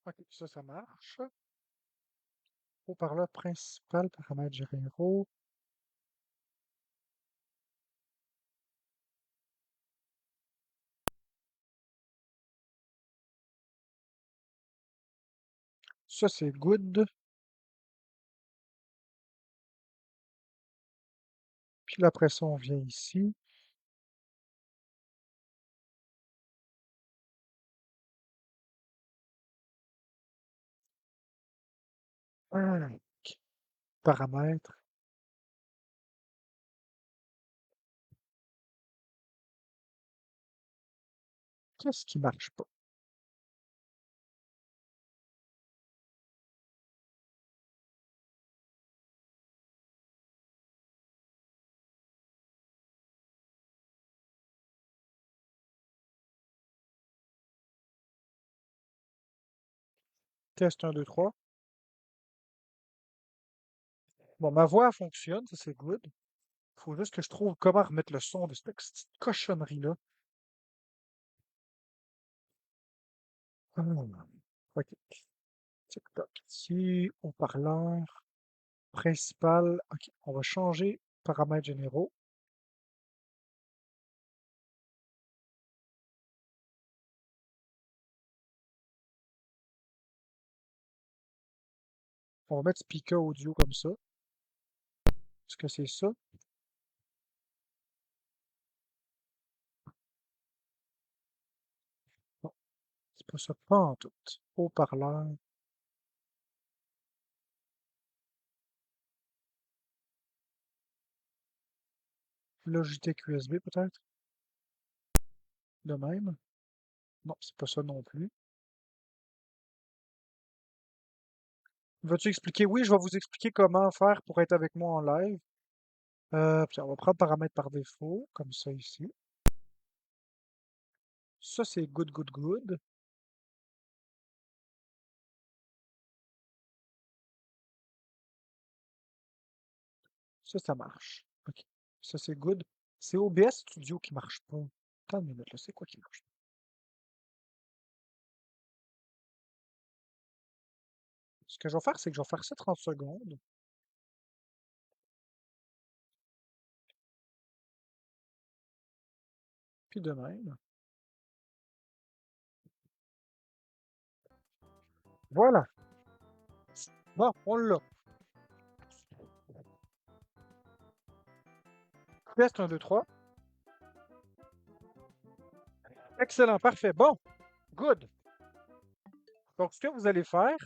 Ok, ça marche. Haut-parleur principal, paramètres généraux. Ça, c'est good. Puis là, après ça, on vient ici. Ah, paramètres. Qu'est-ce qui marche pas? Test 1, 2, 3. Bon, ma voix fonctionne, ça c'est good. Faut juste que je trouve comment remettre le son de cette petite cochonnerie-là. Ah, ok. TikTok ici, haut-parleur principal. Ok, on va changer paramètres généraux. On va mettre speaker audio comme ça. Est-ce que c'est ça? Non, c'est pas ça, pas en tout. Haut-parleur. Logitech USB peut-être? De même? Non, c'est pas ça non plus. Veux-tu expliquer? Oui, je vais vous expliquer comment faire pour être avec moi en live. Puis on va prendre paramètres par défaut, comme ça ici. Ça, c'est good, good, good. Ça marche. OK. Ça, c'est good. C'est OBS Studio qui marche pas. Attends une minute, là, c'est quoi qui marche? Ce que je vais faire, c'est que je vais faire ça 30 secondes. Puis de même. Voilà. Bon, on l'a. Test 1, 2, 3. Excellent, parfait. Bon, good. Donc, ce que vous allez faire,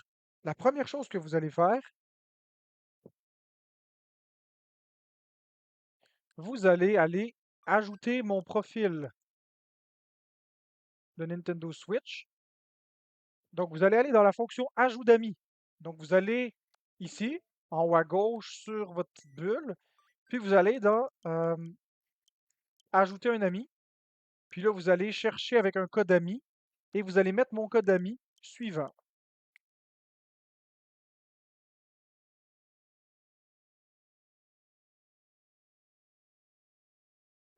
la première chose que vous allez faire, vous allez aller ajouter mon profil de Nintendo Switch. Donc, vous allez aller dans la fonction Ajout d'amis. Donc, vous allez ici, en haut à gauche sur votre petite bulle, puis vous allez dans Ajouter un ami. Puis là, vous allez chercher avec un code ami et vous allez mettre mon code ami suivant.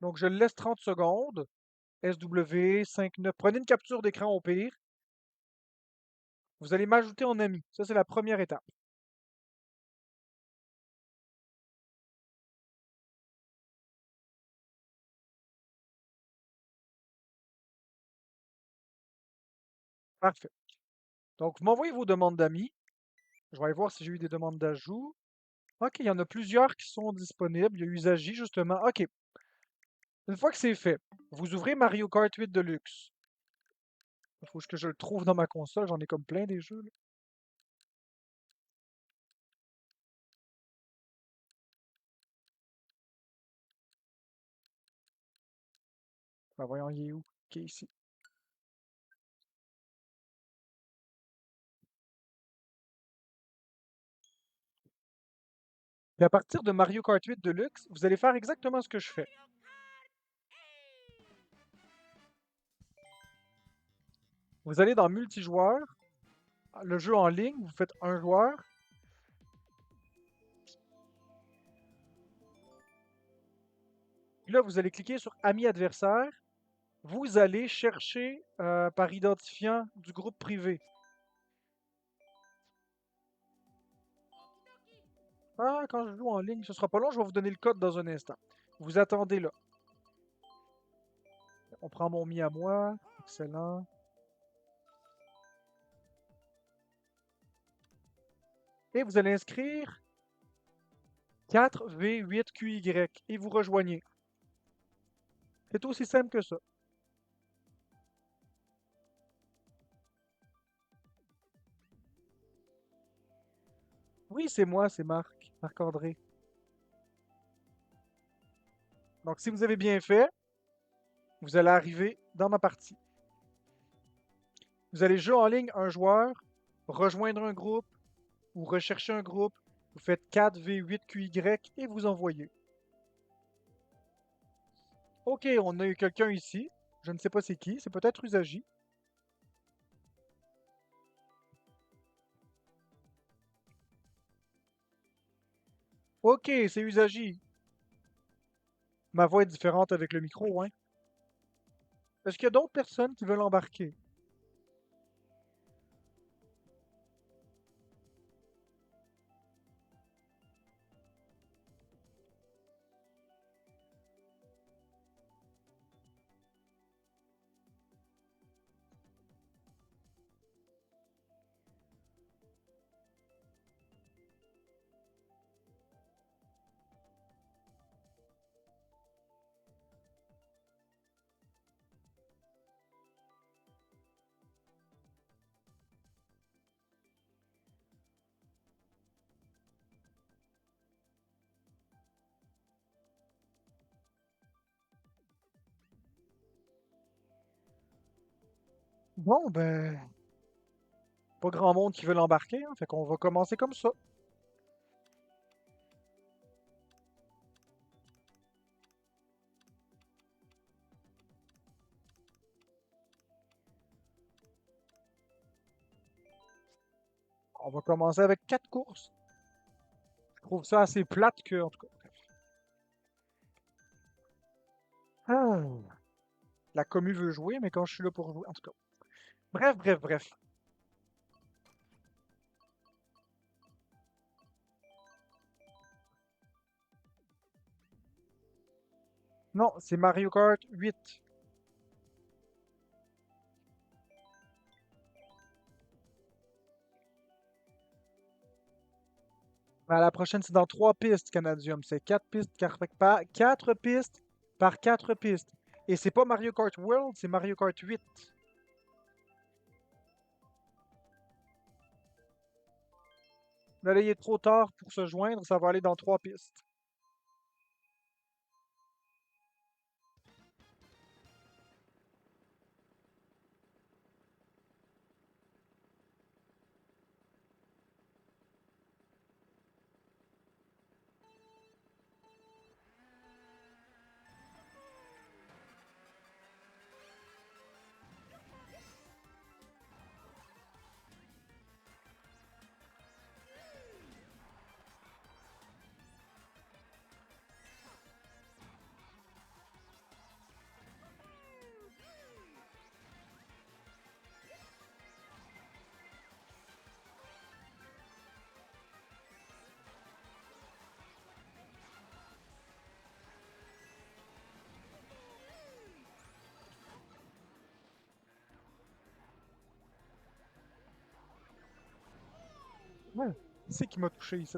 Donc, je le laisse 30 secondes. SW59. Prenez une capture d'écran au pire. Vous allez m'ajouter en ami. Ça, c'est la première étape. Parfait. Donc, vous m'envoyez vos demandes d'amis. Je vais aller voir si j'ai eu des demandes d'ajout. OK, il y en a plusieurs qui sont disponibles. Il y a Usagi, justement. OK. Une fois que c'est fait, vous ouvrez Mario Kart 8 Deluxe. Il faut que je le trouve dans ma console. J'en ai comme plein des jeux, là. Ben voyons, il est où? OK, ici. Et à partir de Mario Kart 8 Deluxe, vous allez faire exactement ce que je fais. Vous allez dans multijoueur, le jeu en ligne, vous faites un joueur. Puis là, vous allez cliquer sur Ami adversaire. Vous allez chercher par identifiant du groupe privé. Ah, quand je joue en ligne, ce sera pas long, je vais vous donner le code dans un instant. Vous attendez là. On prend mon mi à moi. Excellent. Et vous allez inscrire 4V8QY et vous rejoignez. C'est aussi simple que ça. Oui, c'est moi, c'est Marc. Marc-André. Donc, si vous avez bien fait, vous allez arriver dans ma partie. Vous allez jouer en ligne un joueur, rejoindre un groupe ou rechercher un groupe. Vous faites 4V8QY et vous envoyez. Ok, on a eu quelqu'un ici. Je ne sais pas c'est qui. C'est peut-être Usagi. Ok, c'est Usagi. Ma voix est différente avec le micro, hein. Est-ce qu'il y a d'autres personnes qui veulent embarquer? Bon, ben, pas grand monde qui veut l'embarquer, hein, fait qu'on va commencer comme ça. On va commencer avec 4 courses. Je trouve ça assez plate que, en tout cas. Ah, la commu veut jouer, mais quand je suis là pour jouer, en tout cas. Bref, bref, bref. Non, c'est Mario Kart 8. Ben, la prochaine, c'est dans 3 pistes, Canadium. C'est 4 pistes par 4 pistes par 4 pistes. Et c'est pas Mario Kart World, c'est Mario Kart 8. Là, il est trop tard pour se joindre, ça va aller dans 3 pistes. Ouais. C'est qui m'a touché ici.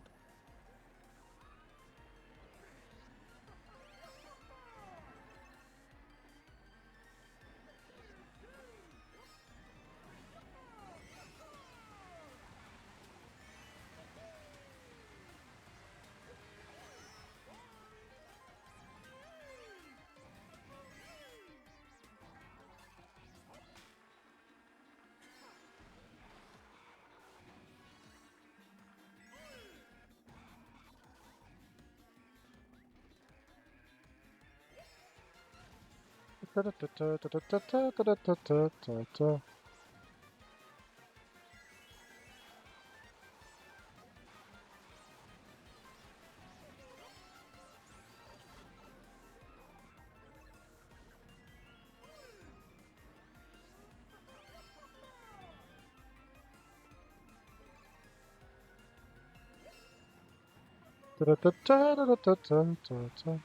Ta-ta-ta-ta-ta-ta-ta-ta.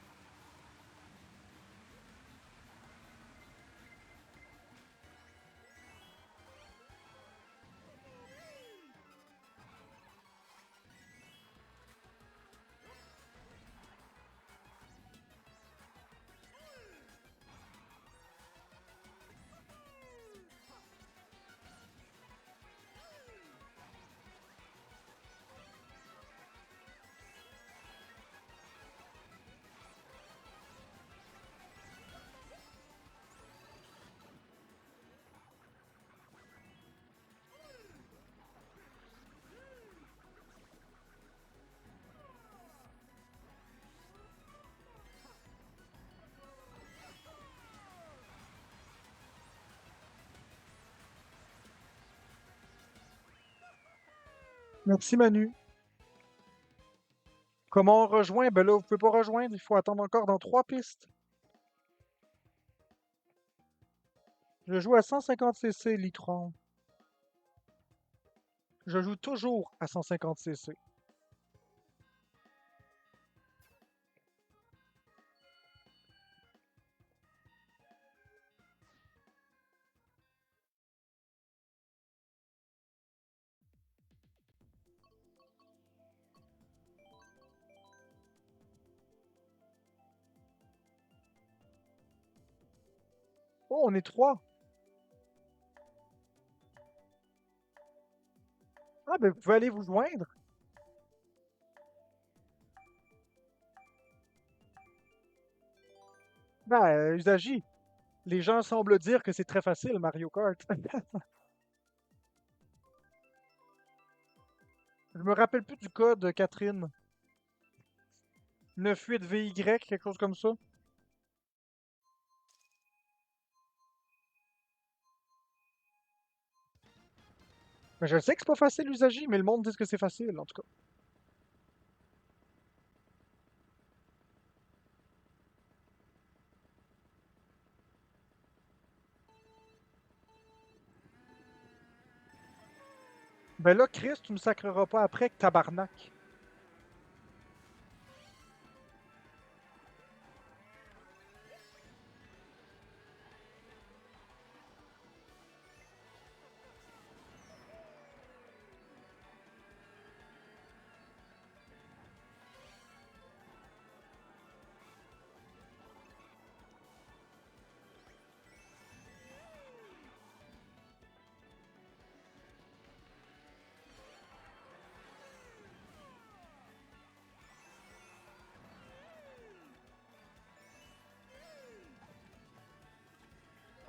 Merci Manu. Comment on rejoint? Ben là, vous pouvez pas rejoindre, il faut attendre encore dans 3 pistes. Je joue à 150 cc Litron. Je joue toujours à 150 cc. Oh, on est 3. Ah, ben vous pouvez aller vous joindre. Ben, Usagi, les gens semblent dire que c'est très facile, Mario Kart. Je me rappelle plus du code, Catherine. 98VY, quelque chose comme ça. Ben, je sais que c'est pas facile, Usagi, mais le monde dit que c'est facile, en tout cas. Ben là, Chris, tu me sacreras pas après que tabarnak.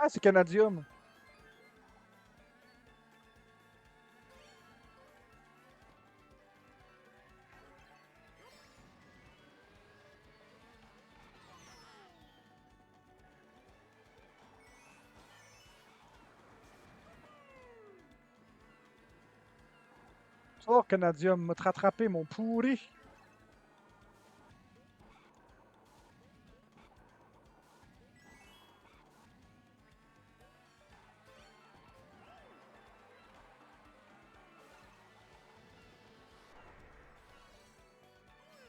Ah, c'est Canadium. Sors, Canadium, m'a te rattraper, mon pourri.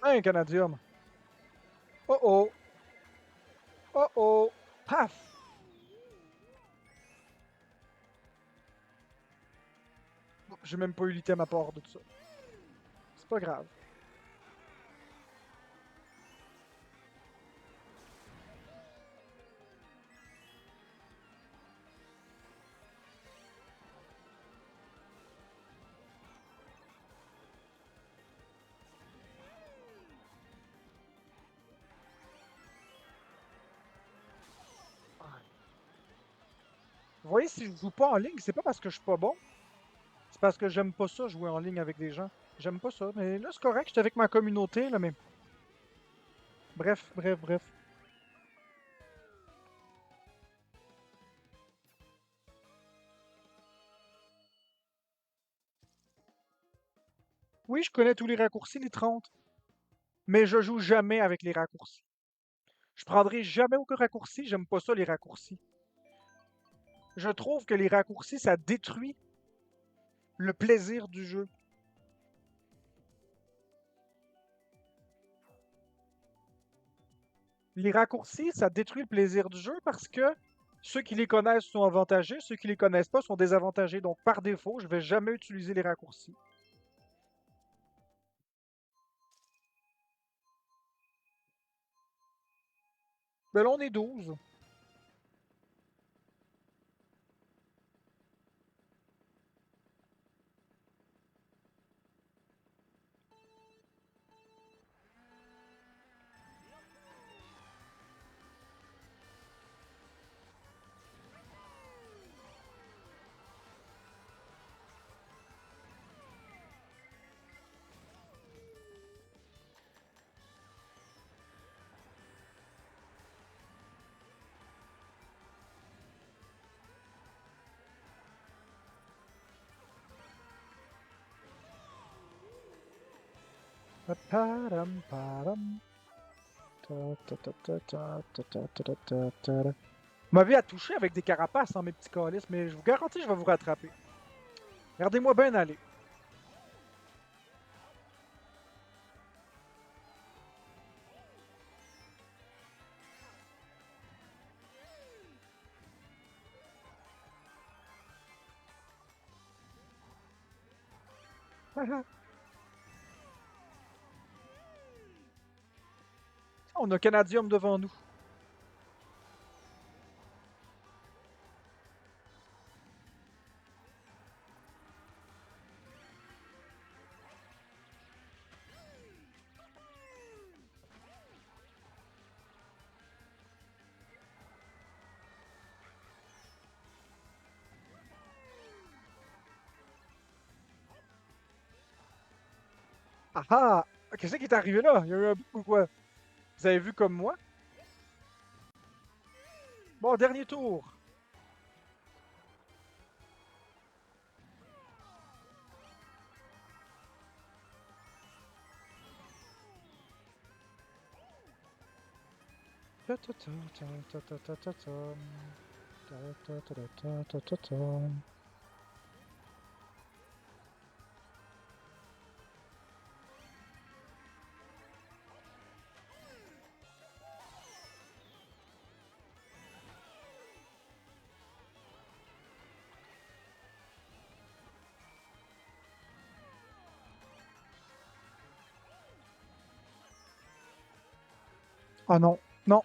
Hein, Canadium. Oh oh. Oh oh. Paf. Bon, j'ai même pas eu l'item à part de tout ça. C'est pas grave. Vous voyez, si je joue pas en ligne, c'est pas parce que je suis pas bon. C'est parce que j'aime pas ça, jouer en ligne avec des gens. J'aime pas ça. Mais là, c'est correct, j'étais avec ma communauté, là, mais. Bref, bref, bref. Oui, je connais tous les raccourcis, les 30. Mais je joue jamais avec les raccourcis. Je prendrai jamais aucun raccourci, j'aime pas ça, les raccourcis. Je trouve que les raccourcis, ça détruit le plaisir du jeu. Les raccourcis, ça détruit le plaisir du jeu parce que ceux qui les connaissent sont avantagés, ceux qui les connaissent pas sont désavantagés. Donc, par défaut, je vais jamais utiliser les raccourcis. Mais là, on est 12. Pa-pa-ram, pa-ram. Ta-ta-ta-ta-ta-ta-ta-ta-ta-ta. Ma vie a touché avec des carapaces, hein, mes petits calices, mais je vous garantis, je vais vous rattraper. Regardez-moi bien aller. On a Canadium devant nous. Ah ah! Qu'est-ce qui est arrivé là? Il y a eu un bout ou quoi? Vous avez vu comme moi? Bon, dernier tour. Ah non, non.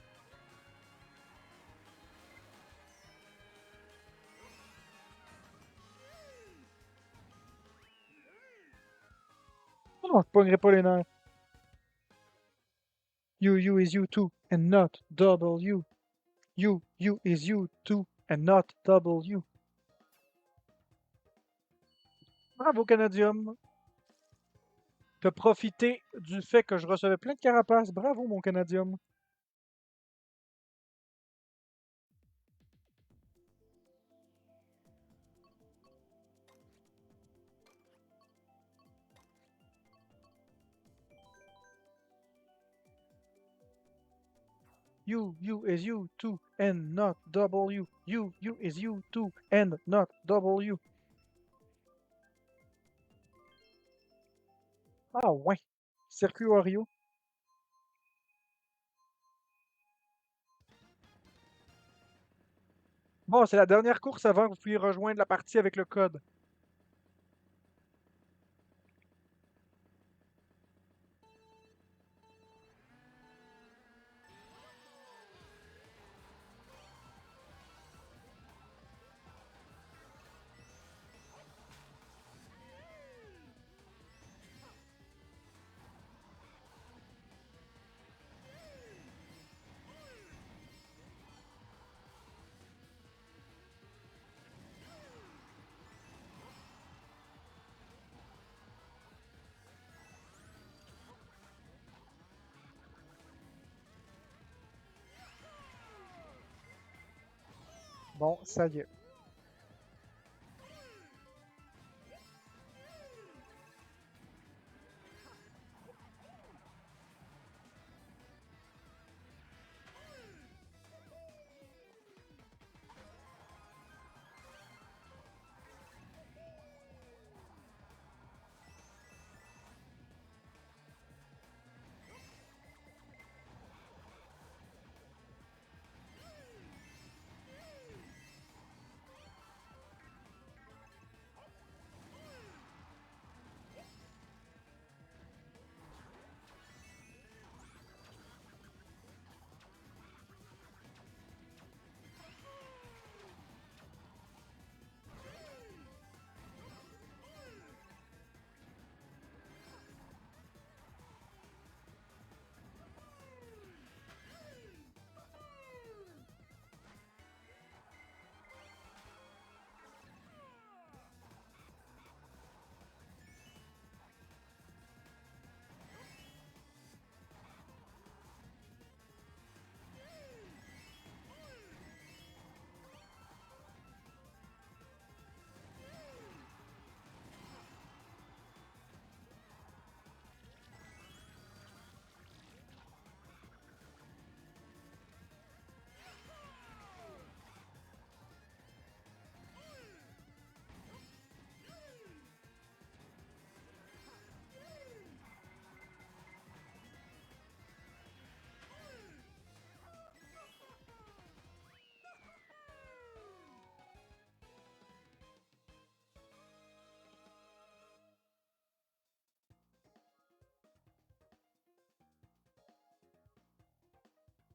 Non, je pognerai pas les nerfs. You is you too, and not double you. You is you too, and not double you. Bravo, Canadium. T'as profité du fait que je recevais plein de carapaces. Bravo, mon Canadium. You is you too, and not double you. You is you too, and not double you. Ah ouais. Circuit Wario. Bon, c'est la dernière course avant que vous puissiez rejoindre la partie avec le code. Bon, ça y est.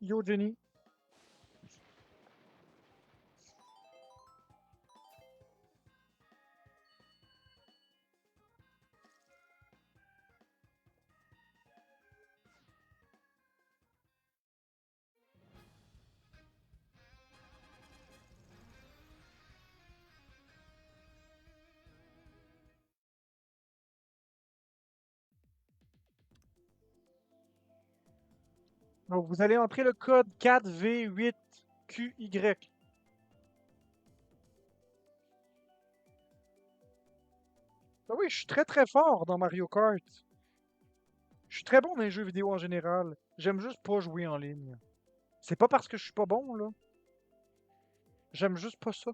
Yo, Jenny. Donc, vous allez entrer le code 4V8QY. Ah oui, je suis très très fort dans Mario Kart. Je suis très bon dans les jeux vidéo en général. J'aime juste pas jouer en ligne. C'est pas parce que je suis pas bon, là. J'aime juste pas ça.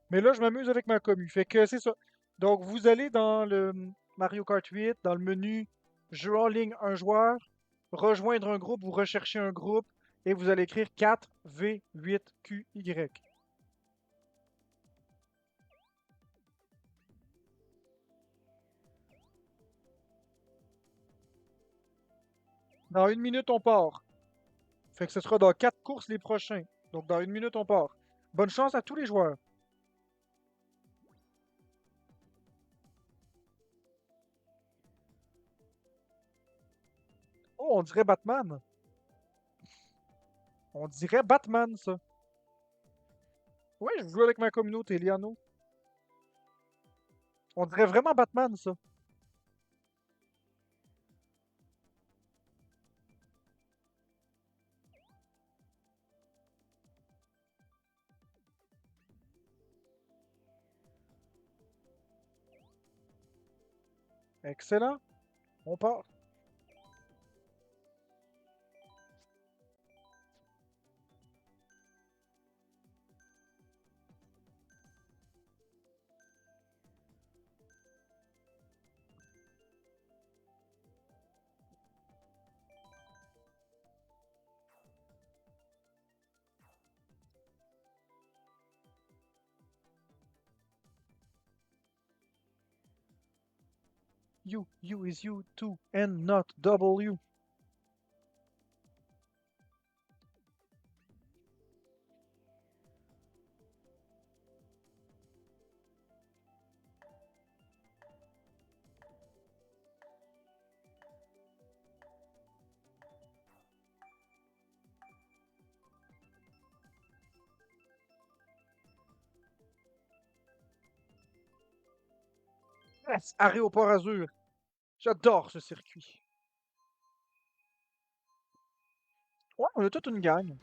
Mais là, je m'amuse avec ma commu. Fait que c'est ça. Donc, vous allez dans le Mario Kart 8, dans le menu Jeu en ligne, un joueur, rejoindre un groupe, vous recherchez un groupe et vous allez écrire 4V8QY. Dans une minute, on part. Fait que ce sera dans 4 courses les prochains. Donc, dans une minute, on part. Bonne chance à tous les joueurs. Oh, on dirait Batman. On dirait Batman, ça. Ouais, je joue avec ma communauté, Liano. On dirait vraiment Batman, ça. Excellent. On part. You is you too, and not W. Yes, Aéroport Azur. J'adore ce circuit. Ouais, on a toute une gang.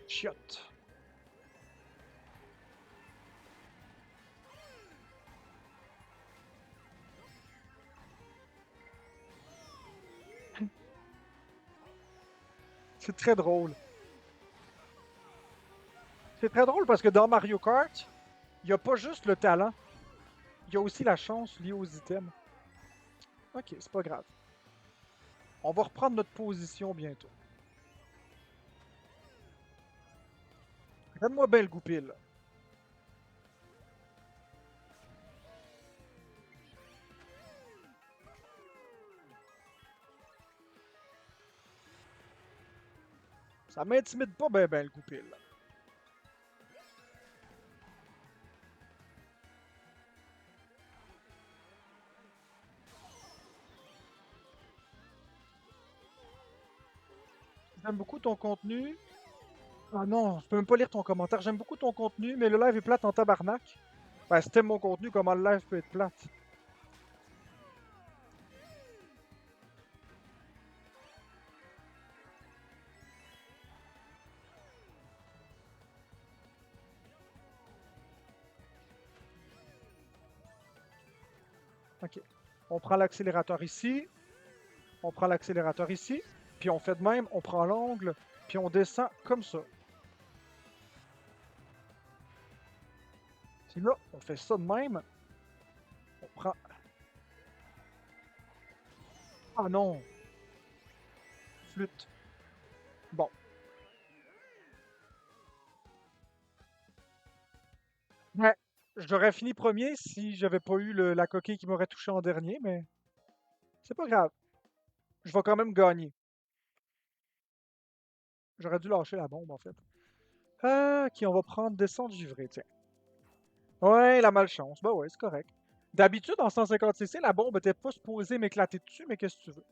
Chiotte. C'est très drôle. C'est très drôle parce que dans Mario Kart, il n'y a pas juste le talent, il y a aussi la chance liée aux items. Ok, c'est pas grave. On va reprendre notre position bientôt. Regarde-moi bien le goupil. Ça m'intimide pas ben le goupil. J'aime beaucoup ton contenu. Ah non, je peux même pas lire ton commentaire. J'aime beaucoup ton contenu, mais le live est plate en tabarnak. Ben, si t'aimes mon contenu, comment le live peut être plate? Ok. On prend l'accélérateur ici. On prend l'accélérateur ici. Puis on fait de même, on prend l'angle. Puis on descend comme ça. Puis là, on fait ça de même. On prend... Ah non! Flûte. Bon. Ouais. J'aurais fini premier si j'avais pas eu la coquille qui m'aurait touché en dernier, mais c'est pas grave. Je vais quand même gagner. J'aurais dû lâcher la bombe, en fait. Ok, on va prendre descente givrée, tiens. Ouais, la malchance. Bah ouais, c'est correct. D'habitude, en 150cc, la bombe était pas supposée m'éclater dessus, mais qu'est-ce que tu veux?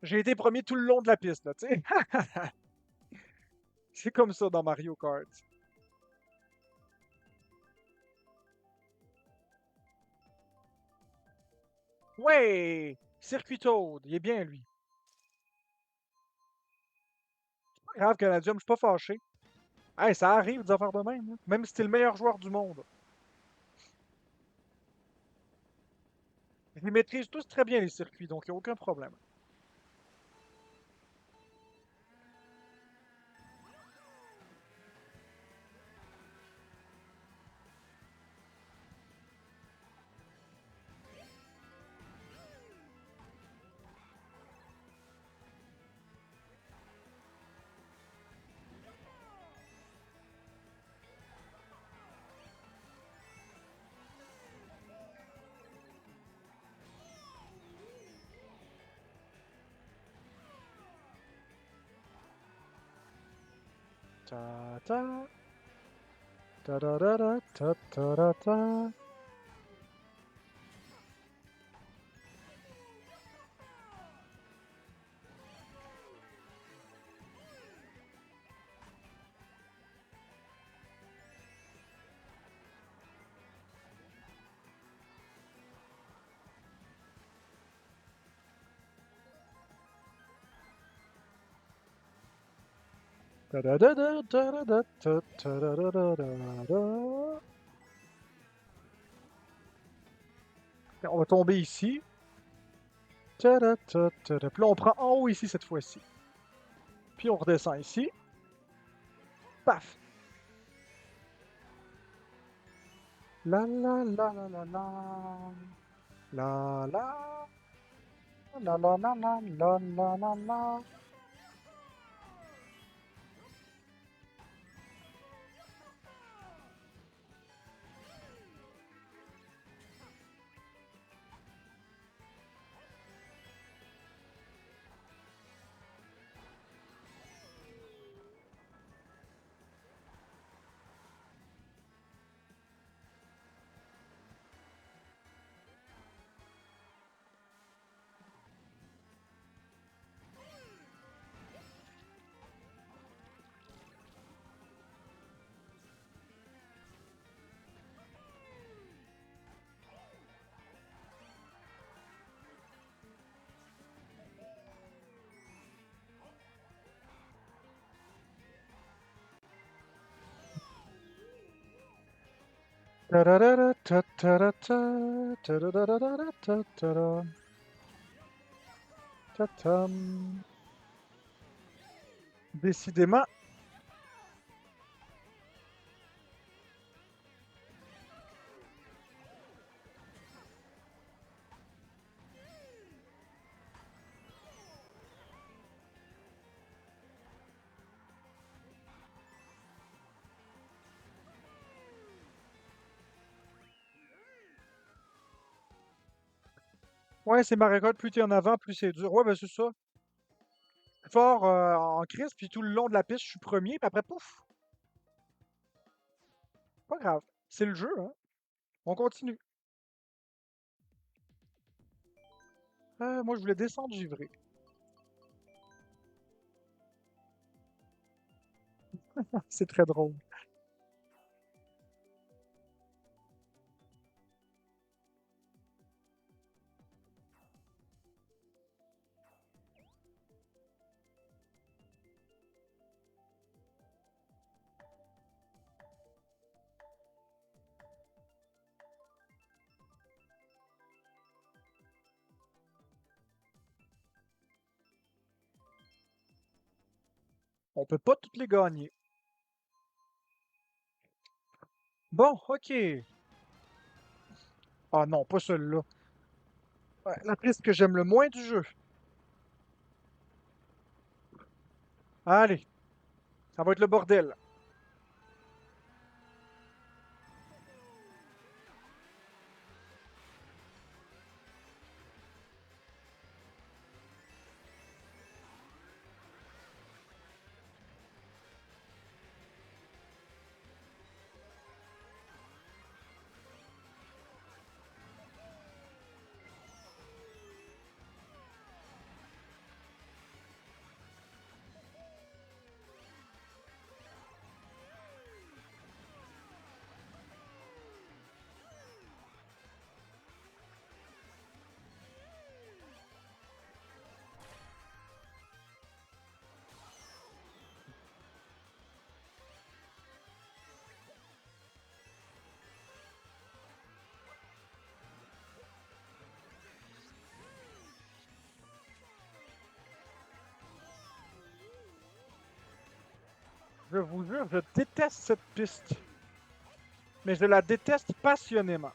J'ai été premier tout le long de la piste, là, tu sais. C'est comme ça dans Mario Kart. Ouais! Circuit Toad, il est bien, lui. Pas grave, Canadium, je suis pas fâché. Hey, ça arrive des affaires de même, hein. Même si t'es le meilleur joueur du monde. Je les maîtrise tous très bien, les circuits, donc il n'y a aucun problème. Ta ta ta da da da ta ta da ta. Ta da da da da da da ta ta da da da da da. On va tomber ici. Ta da ta ta da. Puis là, on prend en haut ici cette fois-ci. Puis on redescend ici. Paf! La la la la la la. La la. La la la la la la la la. Ta-da-da-da, ta-ta-da-ta, ta-da-da-da-da, ta-ta-da. Ta-tam. Décidément. Ouais, c'est ma récolte. Plus t'es en avant, plus c'est dur. Ouais, ben c'est ça. Fort en crise, puis tout le long de la piste, je suis premier, puis après, pouf! Pas grave. C'est le jeu, hein. On continue. Moi, je voulais descendre givré. C'est très drôle. On peut pas toutes les gagner. Bon, ok. Ah non, pas celle-là. Ouais, la piste que j'aime le moins du jeu. Allez, ça va être le bordel. Je vous jure, je déteste cette piste. Mais je la déteste passionnément.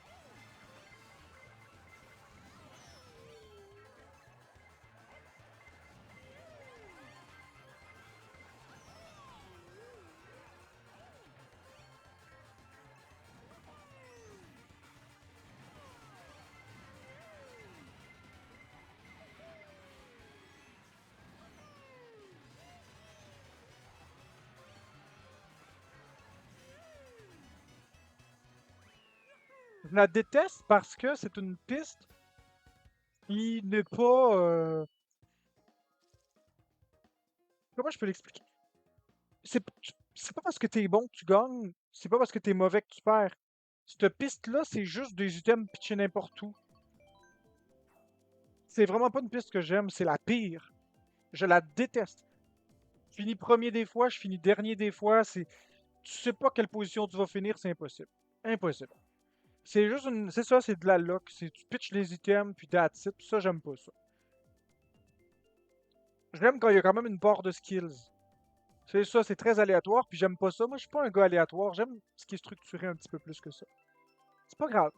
Je la déteste parce que c'est une piste qui n'est pas... Comment je peux l'expliquer? C'est c'est pas parce que t'es bon que tu gagnes, c'est pas parce que t'es mauvais que tu perds. Cette piste-là, c'est juste des items pitchés n'importe où. C'est vraiment pas une piste que j'aime, c'est la pire. Je la déteste. Je finis premier des fois, je finis dernier des fois, c'est... Tu sais pas quelle position tu vas finir, c'est impossible. Impossible. C'est juste une... C'est ça, c'est de la luck. C'est tu pitches les items, puis that's it. Ça, j'aime pas ça. J'aime quand il y a quand même une part de skills. C'est ça, c'est très aléatoire, puis j'aime pas ça. Moi, je suis pas un gars aléatoire. J'aime ce qui est structuré un petit peu plus que ça. C'est pas grave.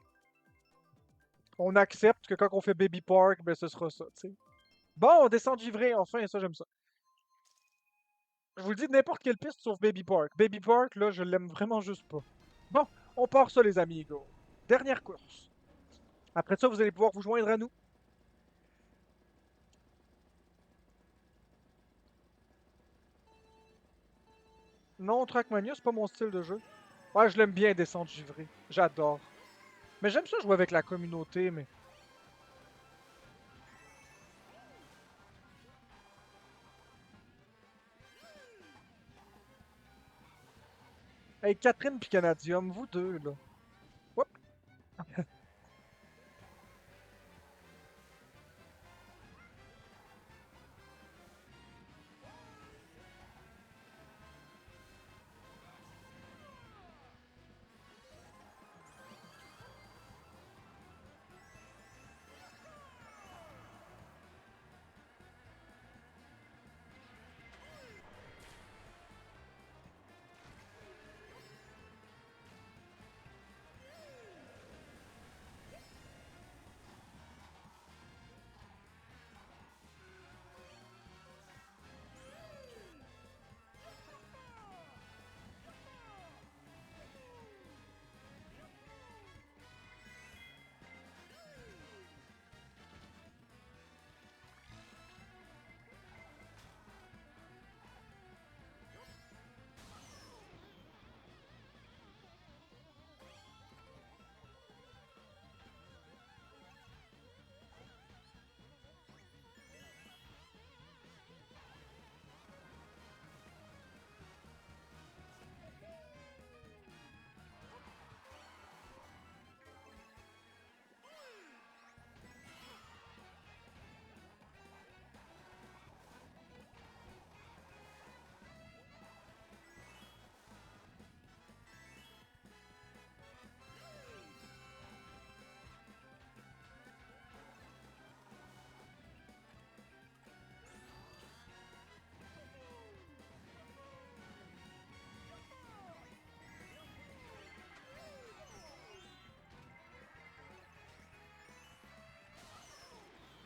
On accepte que quand on fait Baby Park, ben ce sera ça, tu sais. Bon, on descend du vrai, enfin, ça, j'aime ça. Je vous le dis, n'importe quelle piste sauf Baby Park. Baby Park, là, je l'aime vraiment juste pas. Bon, on part ça, les amigos. Dernière course. Après ça, vous allez pouvoir vous joindre à nous. Non, Trackmania, c'est pas mon style de jeu. Ouais, je l'aime bien descendre givré. J'adore. Mais j'aime ça jouer avec la communauté, mais... Hey, Catherine puis Canadium, vous deux, là. Oups.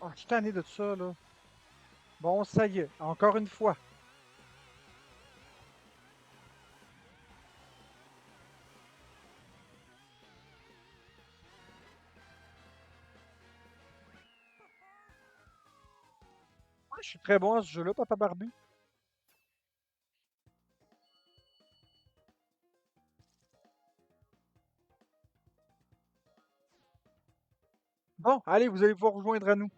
Ah, je suis tanné de ça, là. Bon, ça y est, encore une fois. Ouais, je suis très bon à ce jeu-là, Papa Barbu. Bon, allez, vous allez pouvoir vous joindre à nous.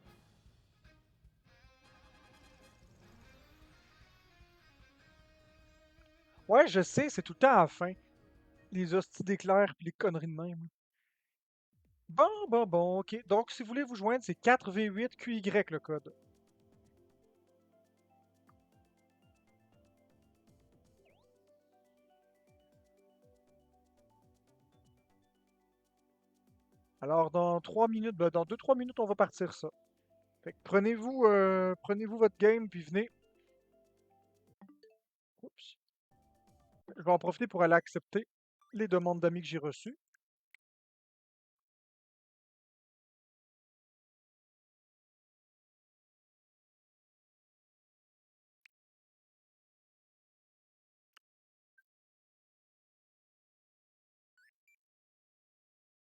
Ouais, je sais, c'est tout le temps à la fin. Les hosties d'éclairs pis les conneries de même. Bon, ok. Donc, si vous voulez vous joindre, c'est 4V8 QY le code. Alors, dans 3 minutes, ben, dans 2-3 minutes, on va partir ça. Fait que prenez-vous votre game, puis venez. Oups. Je vais en profiter pour aller accepter les demandes d'amis que j'ai reçues.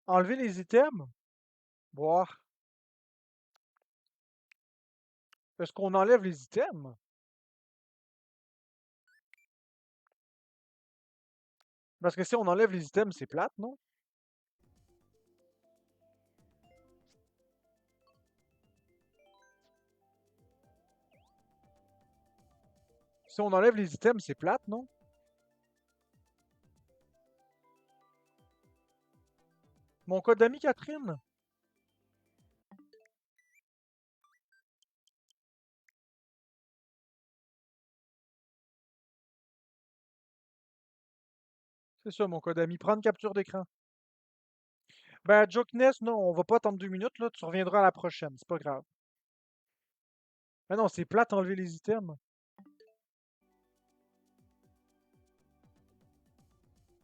Enlever les items. Boire. Est-ce qu'on enlève les items? Parce que si on enlève les items, c'est plate, non? Si on enlève les items, c'est plate, non? Mon code ami Catherine? C'est ça, mon code ami. Prendre capture d'écran. Ben, Jokeness, non, on va pas attendre 2 minutes, là. Tu reviendras à la prochaine, c'est pas grave. Ben non, c'est plate enlever les items.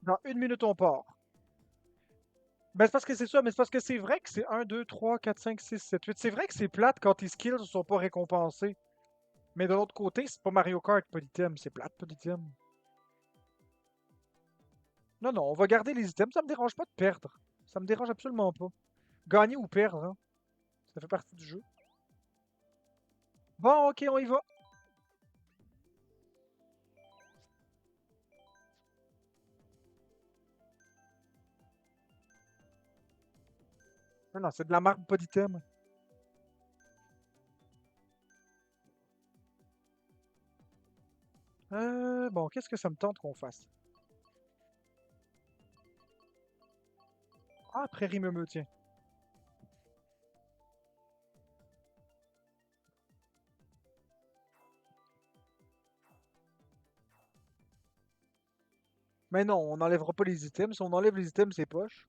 Dans 1 minute, on part. Ben, c'est parce que c'est ça, mais c'est parce que c'est vrai que c'est 1, 2, 3, 4, 5, 6, 7, 8. C'est vrai que c'est plate quand tes skills ne sont pas récompensés. Mais de l'autre côté, c'est pas Mario Kart, pas d'item. C'est plate, pas d'item. Non, non, on va garder les items. Ça me dérange pas de perdre. Ça me dérange absolument pas. Gagner ou perdre, hein. Ça fait partie du jeu. Bon, ok, on y va. Non, non, c'est de la marque, pas d'item. Bon, qu'est-ce que ça me tente qu'on fasse? Ah, Prairie Meumeux, tiens. Mais non, on n'enlèvera pas les items. Si on enlève les items, c'est poche.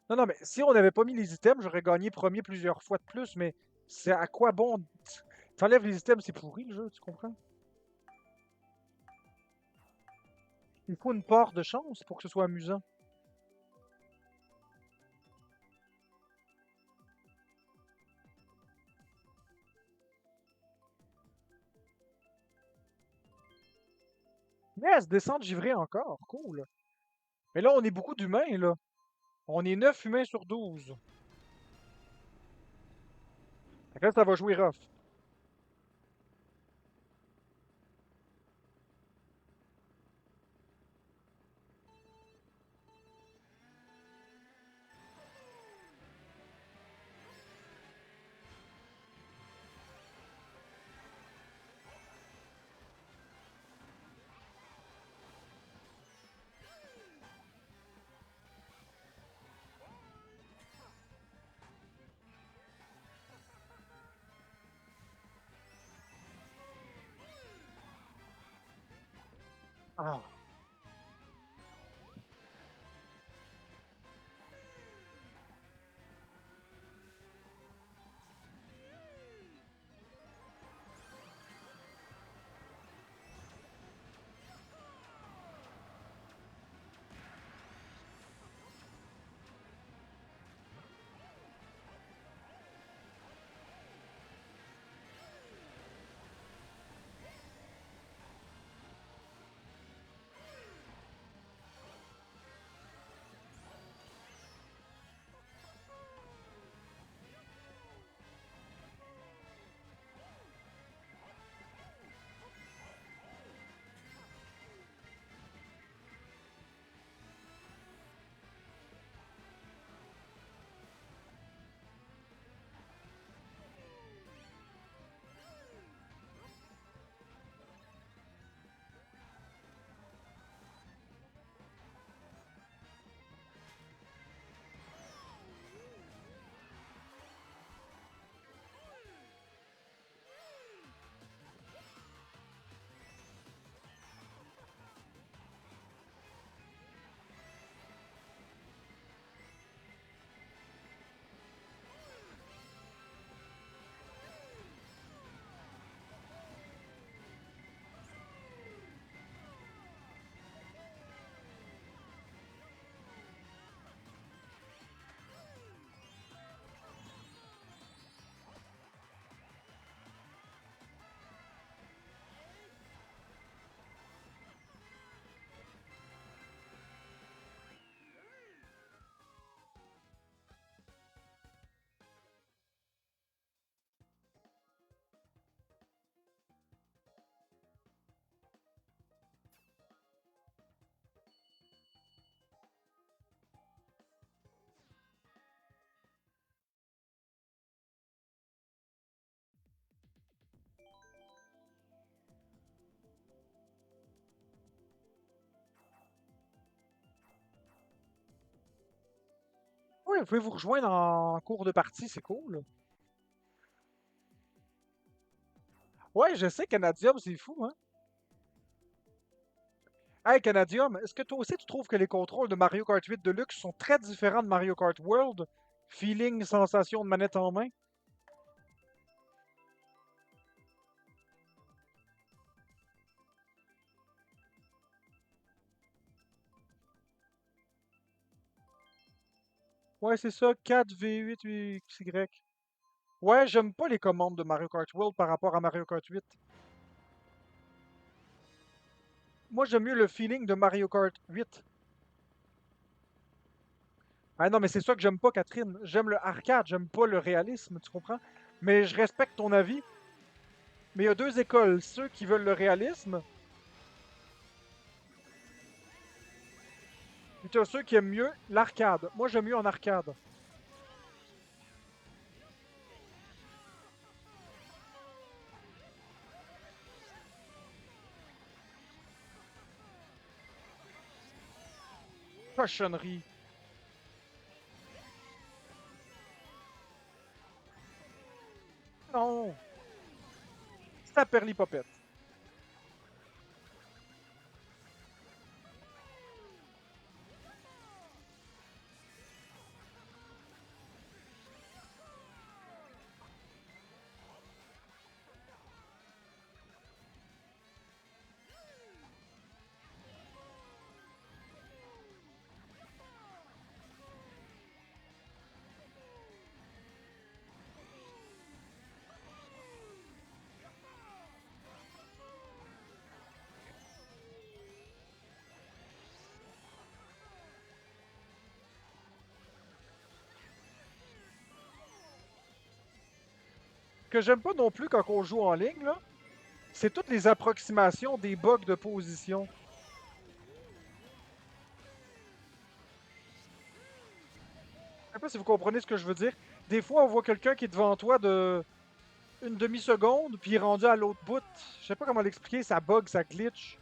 Non, non, mais si on n'avait pas mis les items, j'aurais gagné premier plusieurs fois de plus, mais c'est à quoi bon? T'enlèves les items, c'est pourri le jeu, tu comprends? Il faut une part de chance pour que ce soit amusant. Yes, descendre givré encore, cool. Mais là, on est beaucoup d'humains, là. On est 9 humains sur 12. Fait que là, ça va jouer rough. Ah. Ouais, vous pouvez vous rejoindre en cours de partie, c'est cool. Ouais, je sais, Canadium, c'est fou, hein? Hey, Canadium, est-ce que toi aussi tu trouves que les contrôles de Mario Kart 8 Deluxe sont très différents de Mario Kart World? Feeling, sensation de manette en main? Ouais, c'est ça, 4V8Y. Ouais, j'aime pas les commandes de Mario Kart World par rapport à Mario Kart 8. Moi, j'aime mieux le feeling de Mario Kart 8. Ah non, mais c'est ça que j'aime pas, Catherine. J'aime le arcade, j'aime pas le réalisme, tu comprends? Mais je respecte ton avis. Mais il y a deux écoles, ceux qui veulent le réalisme, et t'as ceux qui aiment mieux l'arcade. Moi, j'aime mieux en arcade. Cochonnerie. Non, c'est la perlipopette. Ce que j'aime pas non plus quand on joue en ligne, là, c'est toutes les approximations des bugs de position. Je sais pas si vous comprenez ce que je veux dire. Des fois, on voit quelqu'un qui est devant toi de une demi-seconde, puis il est rendu à l'autre bout. Je sais pas comment l'expliquer, ça bug, ça glitch.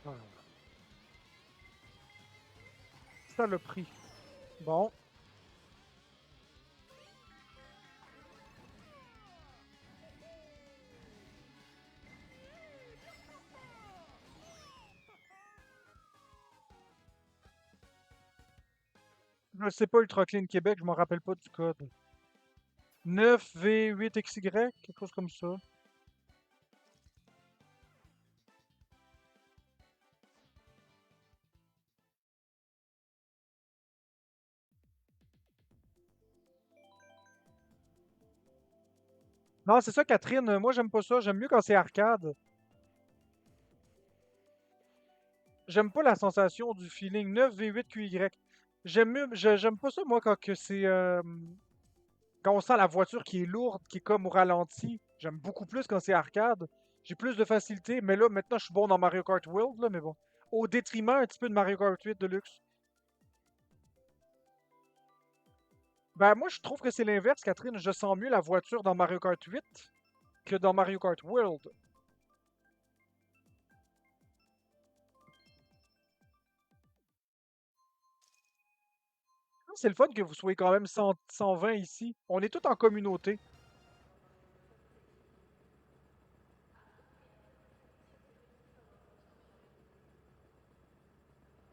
Ah, ça le prix. Bon, je sais pas Ultra Clean Québec, je m'en rappelle pas du code. 9V8XY, quelque chose comme ça. Non, c'est ça, Catherine. Moi, j'aime pas ça. J'aime mieux quand c'est arcade. J'aime pas la sensation du feeling 9V8QY. J'aime pas ça, moi, quand que c'est. Quand on sent la voiture qui est lourde, qui est comme au ralenti. J'aime beaucoup plus quand c'est arcade. J'ai plus de facilité. Mais là, maintenant, je suis bon dans Mario Kart World, là, mais bon. Au détriment un petit peu de Mario Kart 8 Deluxe. Ben, moi, je trouve que c'est l'inverse, Catherine. Je sens mieux la voiture dans Mario Kart 8 que dans Mario Kart World. C'est le fun que vous soyez quand même 120 ici. On est tous en communauté.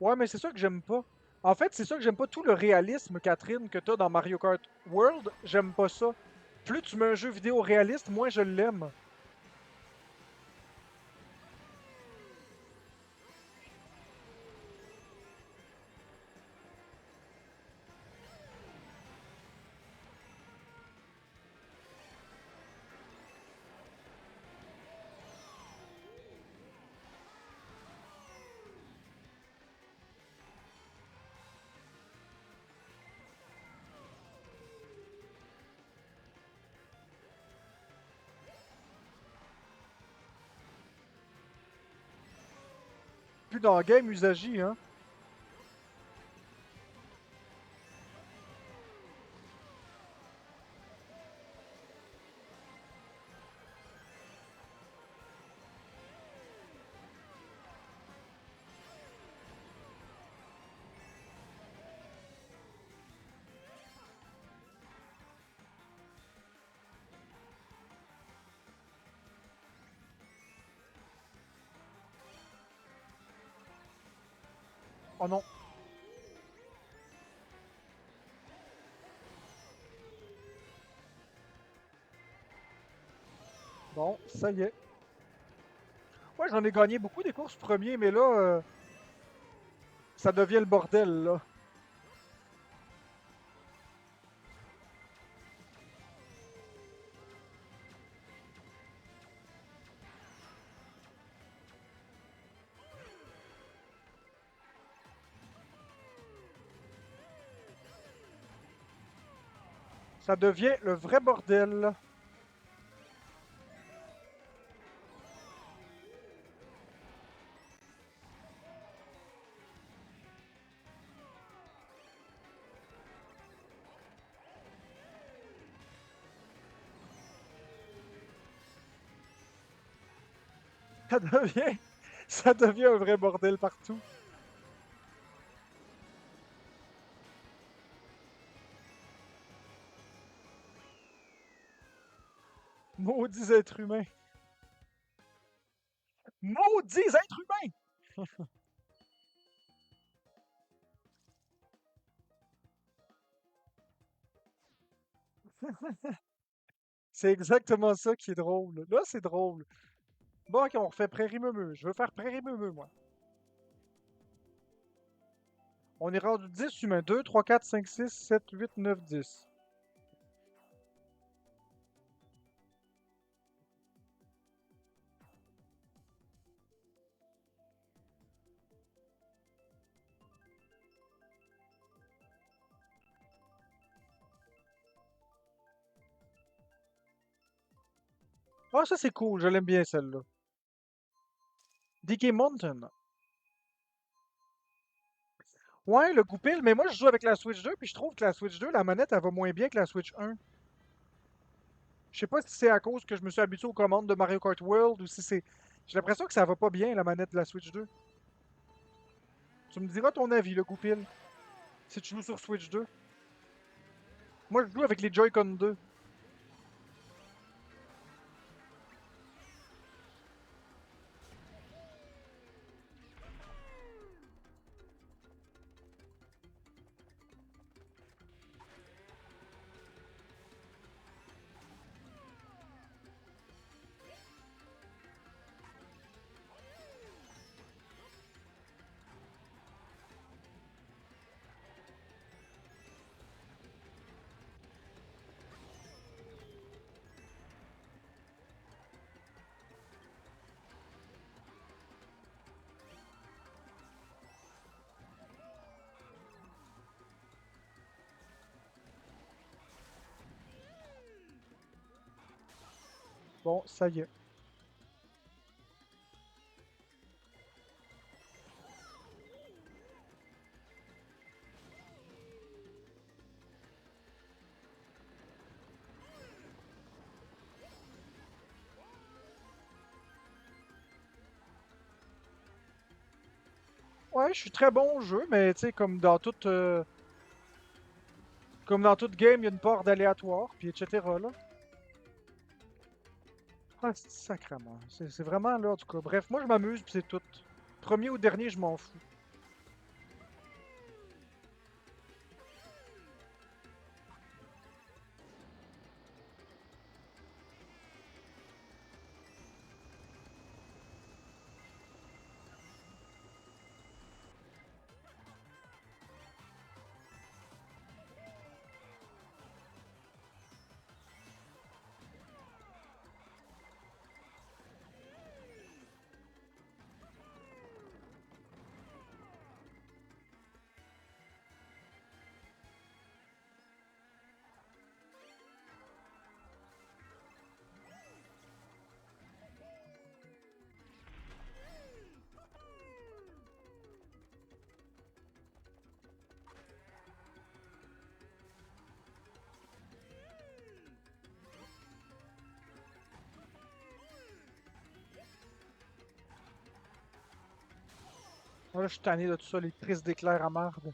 Ouais, mais c'est ça que j'aime pas. En fait, c'est ça que j'aime pas. Tout le réalisme, Catherine, que t'as dans Mario Kart World, j'aime pas ça. Plus tu mets un jeu vidéo réaliste, moins je l'aime. plus dans le game, Usagi, hein. Oh non. Bon, ça y est. Ouais, j'en ai gagné beaucoup des courses premiers, mais là, ça devient le bordel, là. Ça devient le vrai bordel. Ça devient, ça devient un vrai bordel partout. Maudits êtres humains. Maudits êtres humains! C'est exactement ça qui est drôle. Là, c'est drôle. Bon, ok, on refait Prairie Meumeux. Je veux faire Prairie Meumeux, moi. On est rendu 10 humains. 2, 3, 4, 5, 6, 7, 8, 9, 10. Ah, ça, c'est cool. Je l'aime bien, celle-là. Decay Mountain. Ouais, le goupil, mais moi, je joue avec la Switch 2, puis je trouve que la Switch 2, la manette, elle va moins bien que la Switch 1. Je sais pas si c'est à cause que je me suis habitué aux commandes de Mario Kart World ou si c'est. J'ai l'impression que ça va pas bien, la manette de la Switch 2. Tu me diras ton avis, le goupil, si tu joues sur Switch 2. Moi, je joue avec les Joy-Con 2. Bon, ça y est. Ouais, je suis très bon au jeu, mais tu sais, comme dans toute game, il y a une part d'aléatoire, puis etc. là. Ah, c'est sacrément. C'est vraiment là, en tout cas. Bref, moi, je m'amuse, puis c'est tout. Premier ou dernier, je m'en fous. Moi, là, je suis tanné de tout ça, les prises d'éclair à marde.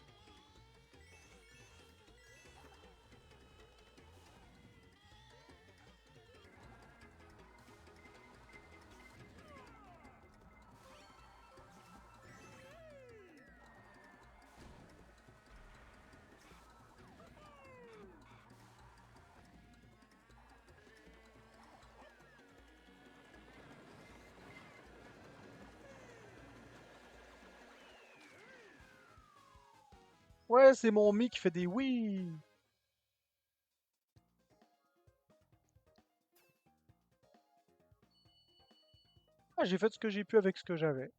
Ouais, c'est mon Mi qui fait des oui. Ah, j'ai fait ce que j'ai pu avec ce que j'avais.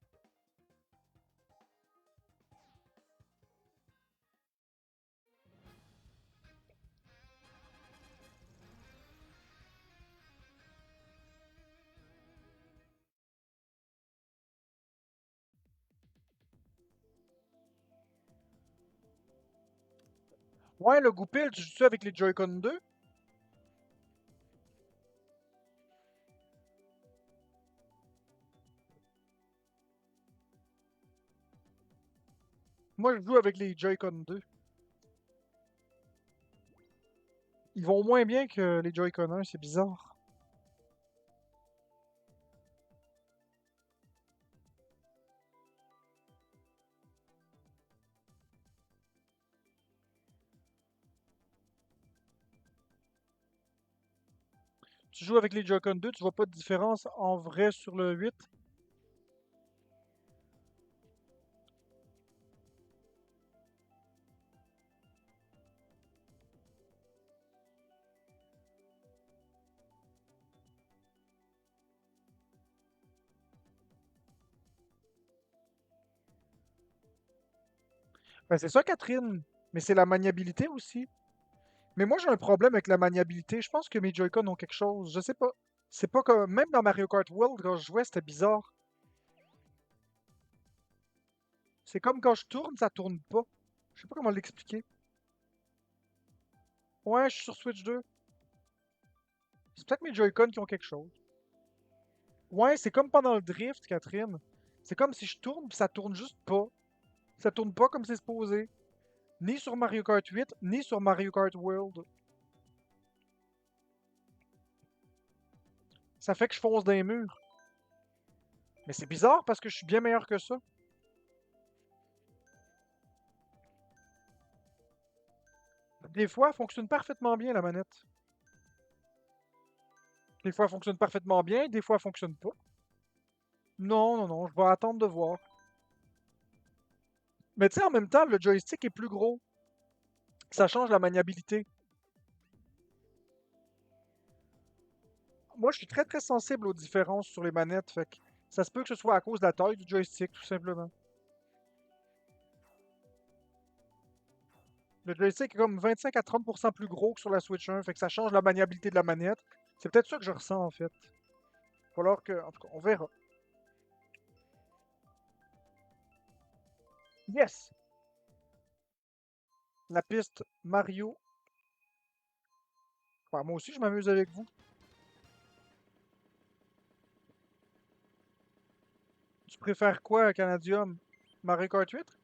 Ouais, le goupil, tu joues avec les Joy-Con 2? Moi, je joue avec les Joy-Con 2. Ils vont moins bien que les Joy-Con 1, c'est bizarre. Tu joues avec les Joy-Con 2, tu vois pas de différence en vrai sur le 8? Ben, c'est ça, Catherine. Mais c'est la maniabilité aussi. Mais moi, j'ai un problème avec la maniabilité. Je pense que mes Joy-Con ont quelque chose. Je sais pas. C'est pas comme. Même dans Mario Kart World, quand je jouais, c'était bizarre. C'est comme quand je tourne, ça tourne pas. Je sais pas comment l'expliquer. Ouais, je suis sur Switch 2. C'est peut-être mes Joy-Con qui ont quelque chose. Ouais, c'est comme pendant le drift, Catherine. C'est comme si je tourne, puis ça tourne juste pas. Ça tourne pas comme c'est supposé. Ni sur Mario Kart 8, ni sur Mario Kart World. Ça fait que je fonce dans les murs. Mais c'est bizarre parce que je suis bien meilleur que ça. Des fois, elle fonctionne parfaitement bien, la manette. Des fois, elle fonctionne parfaitement bien, des fois, elle fonctionne pas. Non, non, non, je vais attendre de voir. Mais tu sais, en même temps, le joystick est plus gros. Ça change la maniabilité. Moi, je suis très très sensible aux différences sur les manettes, fait que ça se peut que ce soit à cause de la taille du joystick, tout simplement. Le joystick est comme 25 à 30% plus gros que sur la Switch 1, fait que ça change la maniabilité de la manette. C'est peut-être ça que je ressens en fait. Il va falloir que. En tout cas, on verra. Yes! La piste Mario. Enfin, moi aussi, je m'amuse avec vous. Tu préfères quoi, Canadium? Mario Kart 8?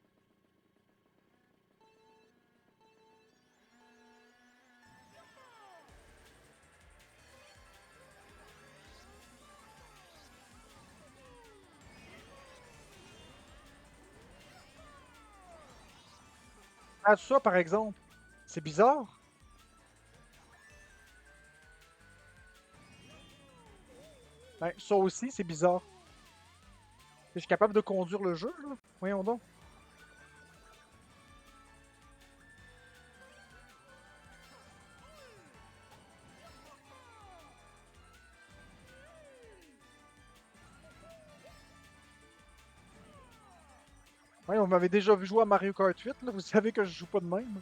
Ah, ça, par exemple. C'est bizarre. Ben, ça aussi, c'est bizarre. Je suis capable de conduire le jeu, là. Voyons donc. Ouais, on m'avait déjà vu jouer à Mario Kart 8, là. Vous savez que je joue pas de même.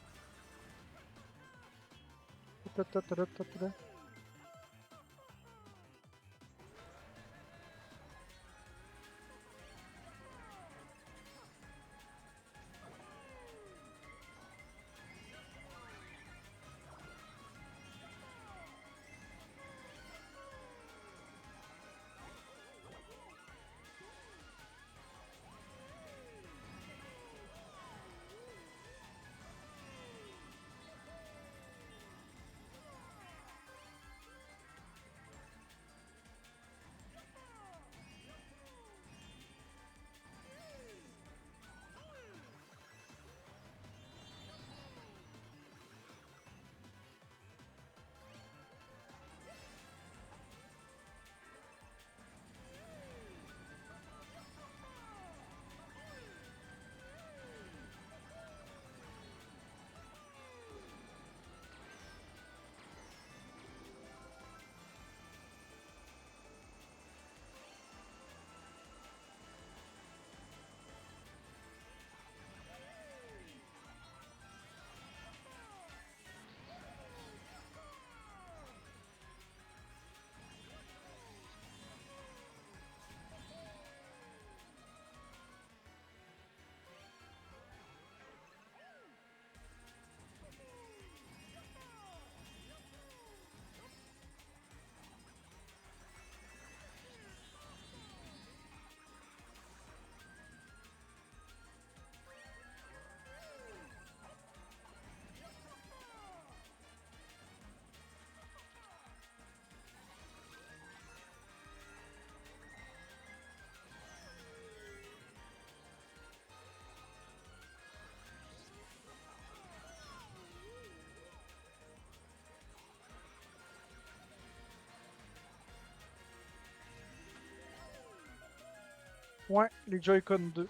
Ouais, les Joy-Con 2.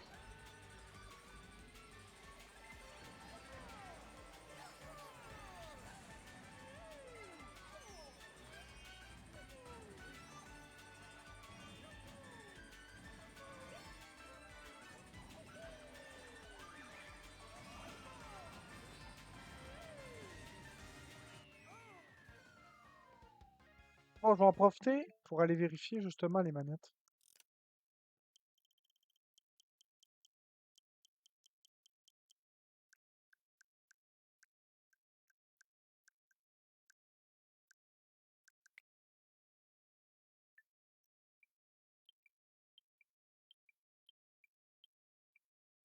Oh, je vais en profiter pour aller vérifier justement les manettes.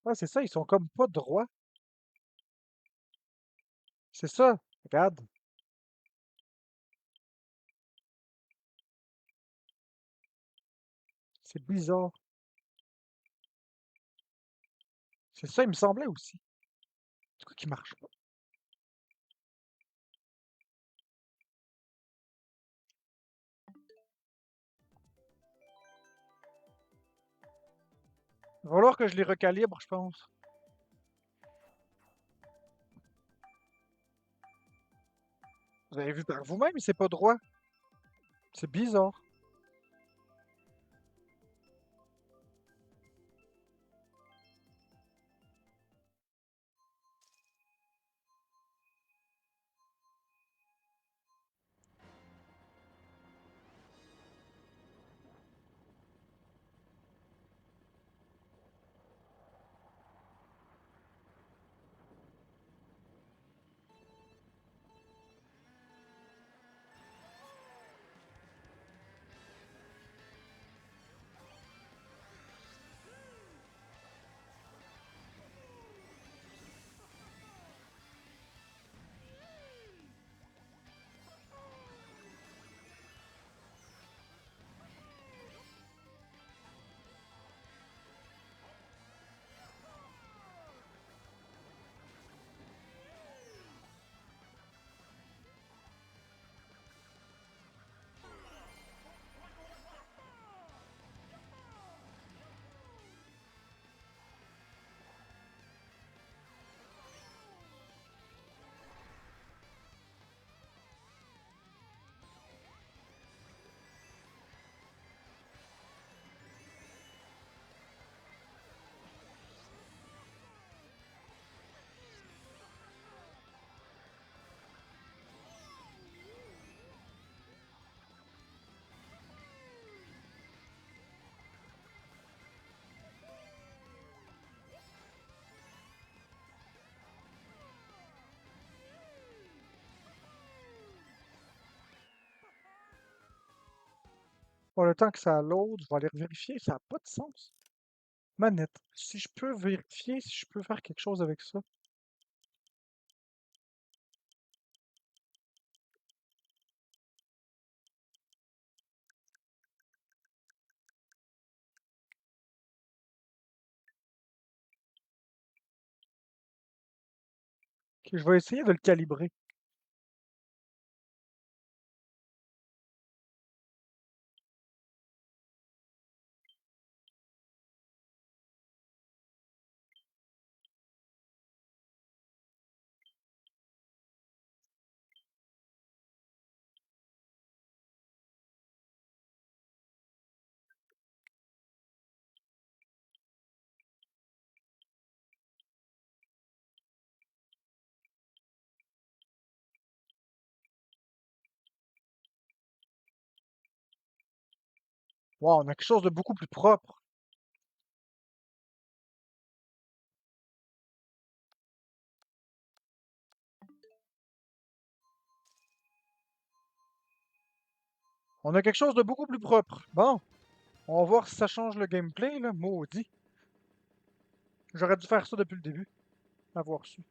Ouais, c'est ça, ils sont comme pas droits. C'est ça, regarde. C'est bizarre. C'est ça, il me semblait aussi. C'est quoi qui marche pas? Il va falloir que je les recalibre, je pense. Vous avez vu par vous-même, c'est pas droit. C'est bizarre. Pour le temps que ça load, je vais aller vérifier, ça n'a pas de sens. Manette. Si je peux vérifier, si je peux faire quelque chose avec ça. Ok, je vais essayer de le calibrer. Wow, on a quelque chose de beaucoup plus propre. On a quelque chose de beaucoup plus propre. Bon, on va voir si ça change le gameplay, là. Maudit. J'aurais dû faire ça depuis le début. Avoir su.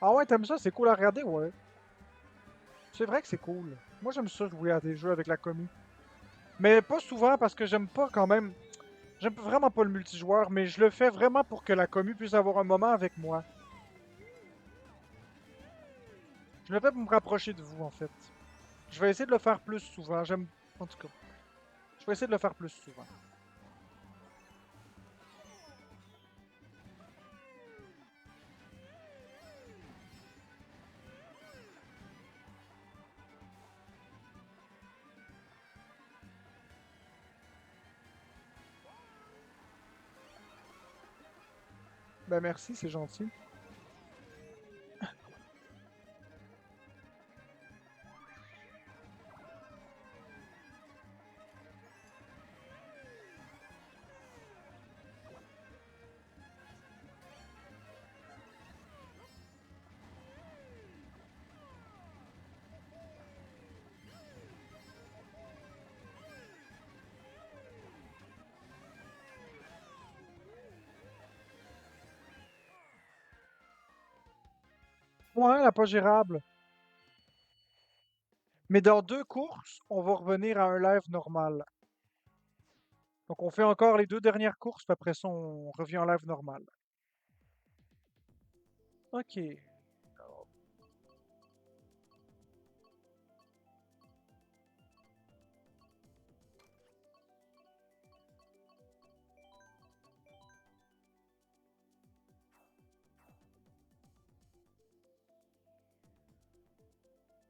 Ah ouais, t'aimes ça? C'est cool à regarder, ouais. C'est vrai que c'est cool. Moi, j'aime ça jouer à des jeux avec la commu. Mais pas souvent parce que j'aime pas quand même. J'aime vraiment pas le multijoueur, mais je le fais vraiment pour que la commu puisse avoir un moment avec moi. Je le fais pour me rapprocher de vous, en fait. Je vais essayer de le faire plus souvent. J'aime. En tout cas, je vais essayer de le faire plus souvent. Ben merci, c'est gentil. Ouais, la pas gérable. Mais dans 2 courses, on va revenir à un live normal. Donc on fait encore les 2 dernières courses, puis après ça, on revient en live normal. Ok.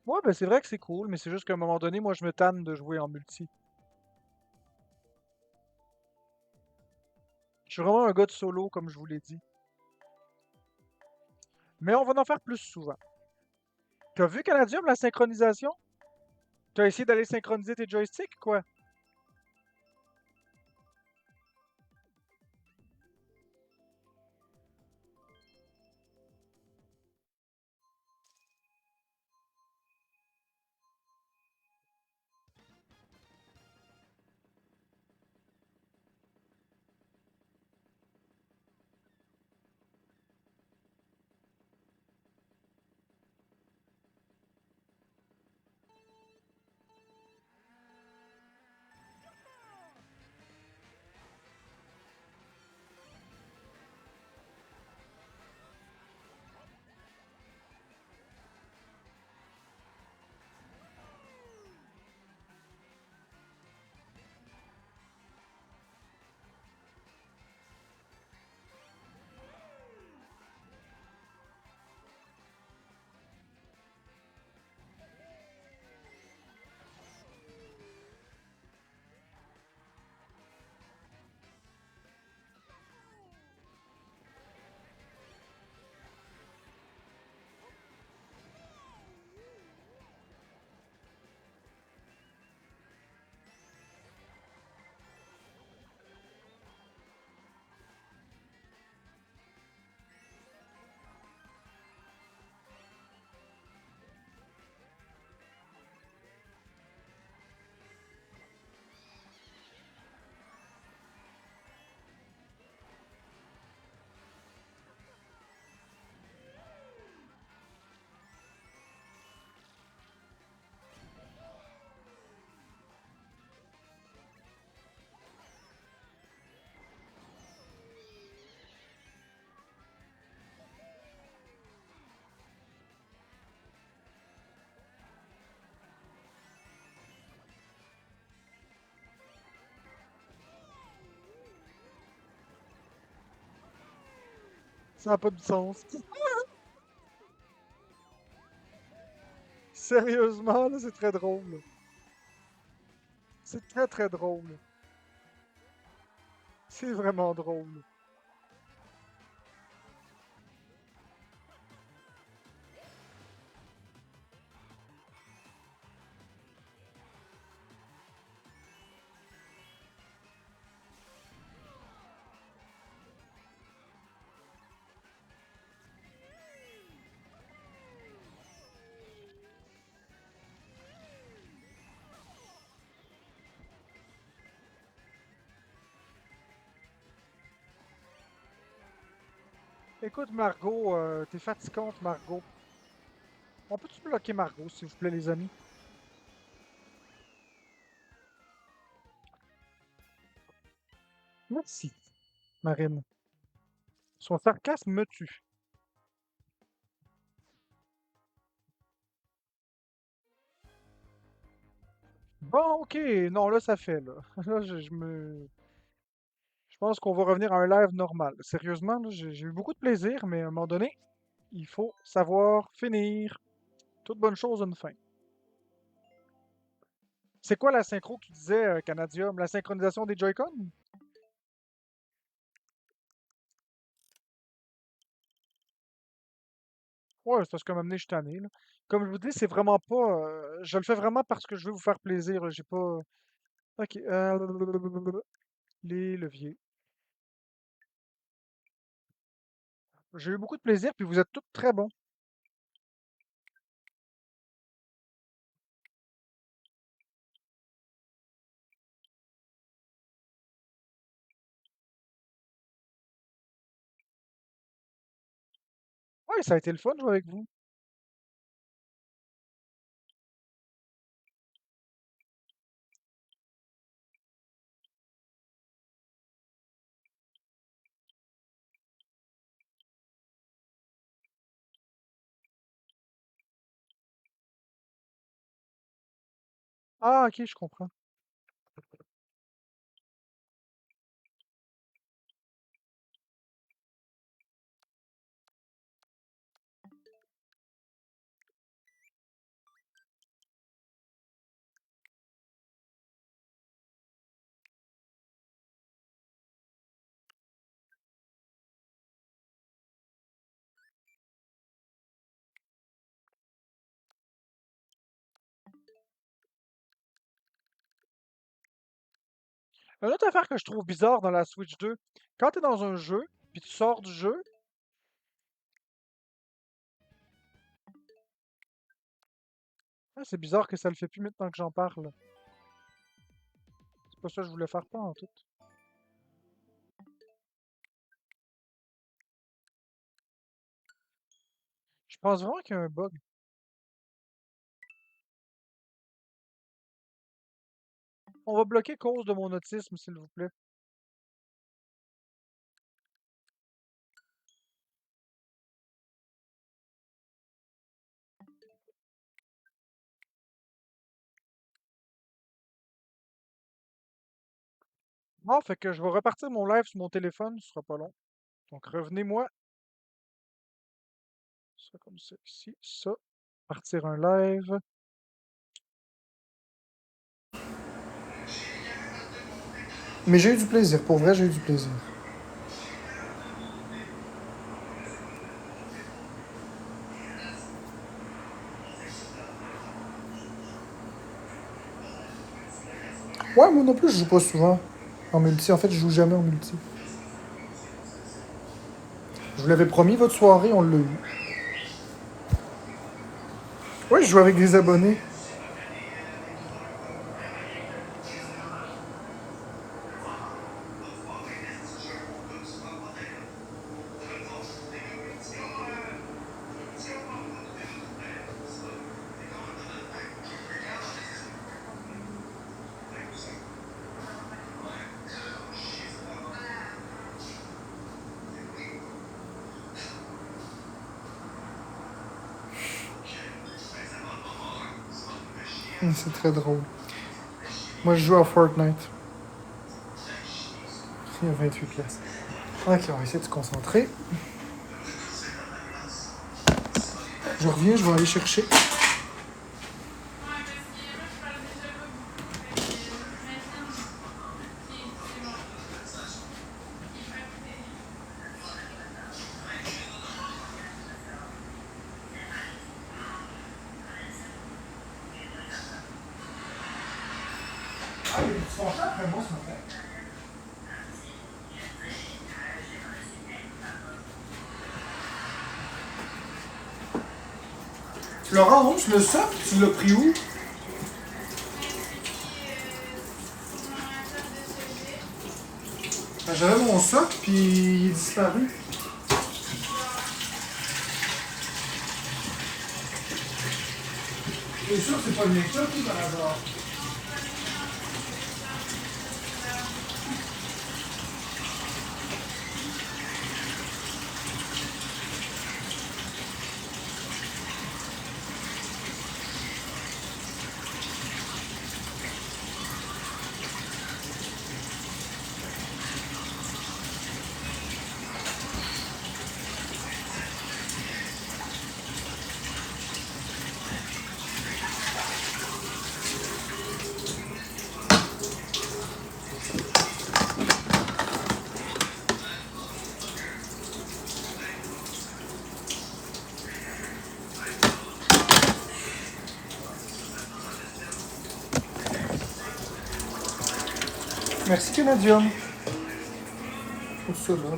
Ouais, ben c'est vrai que c'est cool, mais c'est juste qu'à un moment donné, moi, je me tanne de jouer en multi. Je suis vraiment un gars de solo, comme je vous l'ai dit. Mais on va en faire plus souvent. T'as vu Canadium, la synchronisation? T'as essayé d'aller synchroniser tes joysticks, quoi? Ça n'a pas de sens. Sérieusement, là, c'est très drôle. C'est très très drôle. C'est vraiment drôle. Écoute, Margot, t'es fatigante, Margot. On peut-tu bloquer Margot, s'il vous plaît, les amis? Merci, Marine. Son sarcasme me tue. Bon, ok, non, là, ça fait, là. Là, Je pense qu'on va revenir à un live normal. Sérieusement, là, j'ai eu beaucoup de plaisir, mais à un moment donné, il faut savoir finir. Toute bonne chose a une fin. C'est quoi la synchro que tu disais, Canadium? La synchronisation des Joy-Con? Ouais, c'est parce qu'à un moment donné, je suis tanné, là. Comme je vous dis, c'est vraiment pas. Je le fais vraiment parce que je veux vous faire plaisir, là. J'ai pas. Ok. Les leviers. J'ai eu beaucoup de plaisir, puis vous êtes tous très bons. Ouais, ça a été le fun de jouer avec vous. Ah, ok, je comprends. Une autre affaire que je trouve bizarre dans la Switch 2, quand t'es dans un jeu, puis tu sors du jeu, ah, c'est bizarre que ça le fait plus maintenant que j'en parle. C'est pas ça que je voulais faire pas en tout. Je pense vraiment qu'il y a un bug. On va bloquer cause de mon autisme, s'il vous plaît. Bon, fait que je vais repartir mon live sur mon téléphone, ce sera pas long. Donc revenez-moi. Ça comme ça ici, ça. Partir un live. Mais j'ai eu du plaisir, pour vrai, j'ai eu du plaisir. Ouais, moi non plus, je joue pas souvent en multi. En fait, je joue jamais en multi. Je vous l'avais promis, votre soirée, on l'a eu. Ouais, je joue avec des abonnés. C'est très drôle. Moi, je joue à Fortnite. Il y a 28 pièces. Ok, on va essayer de se concentrer. Je reviens, je vais aller chercher. Ah, il y a du son après moi ce matin. Laurent, Rouge, le soc, tu l'as pris où? J'avais mon soc, puis il est disparu. T'es sûr que c'est pas le make-up tout par hasard? Merci Canadium. Pour ça là.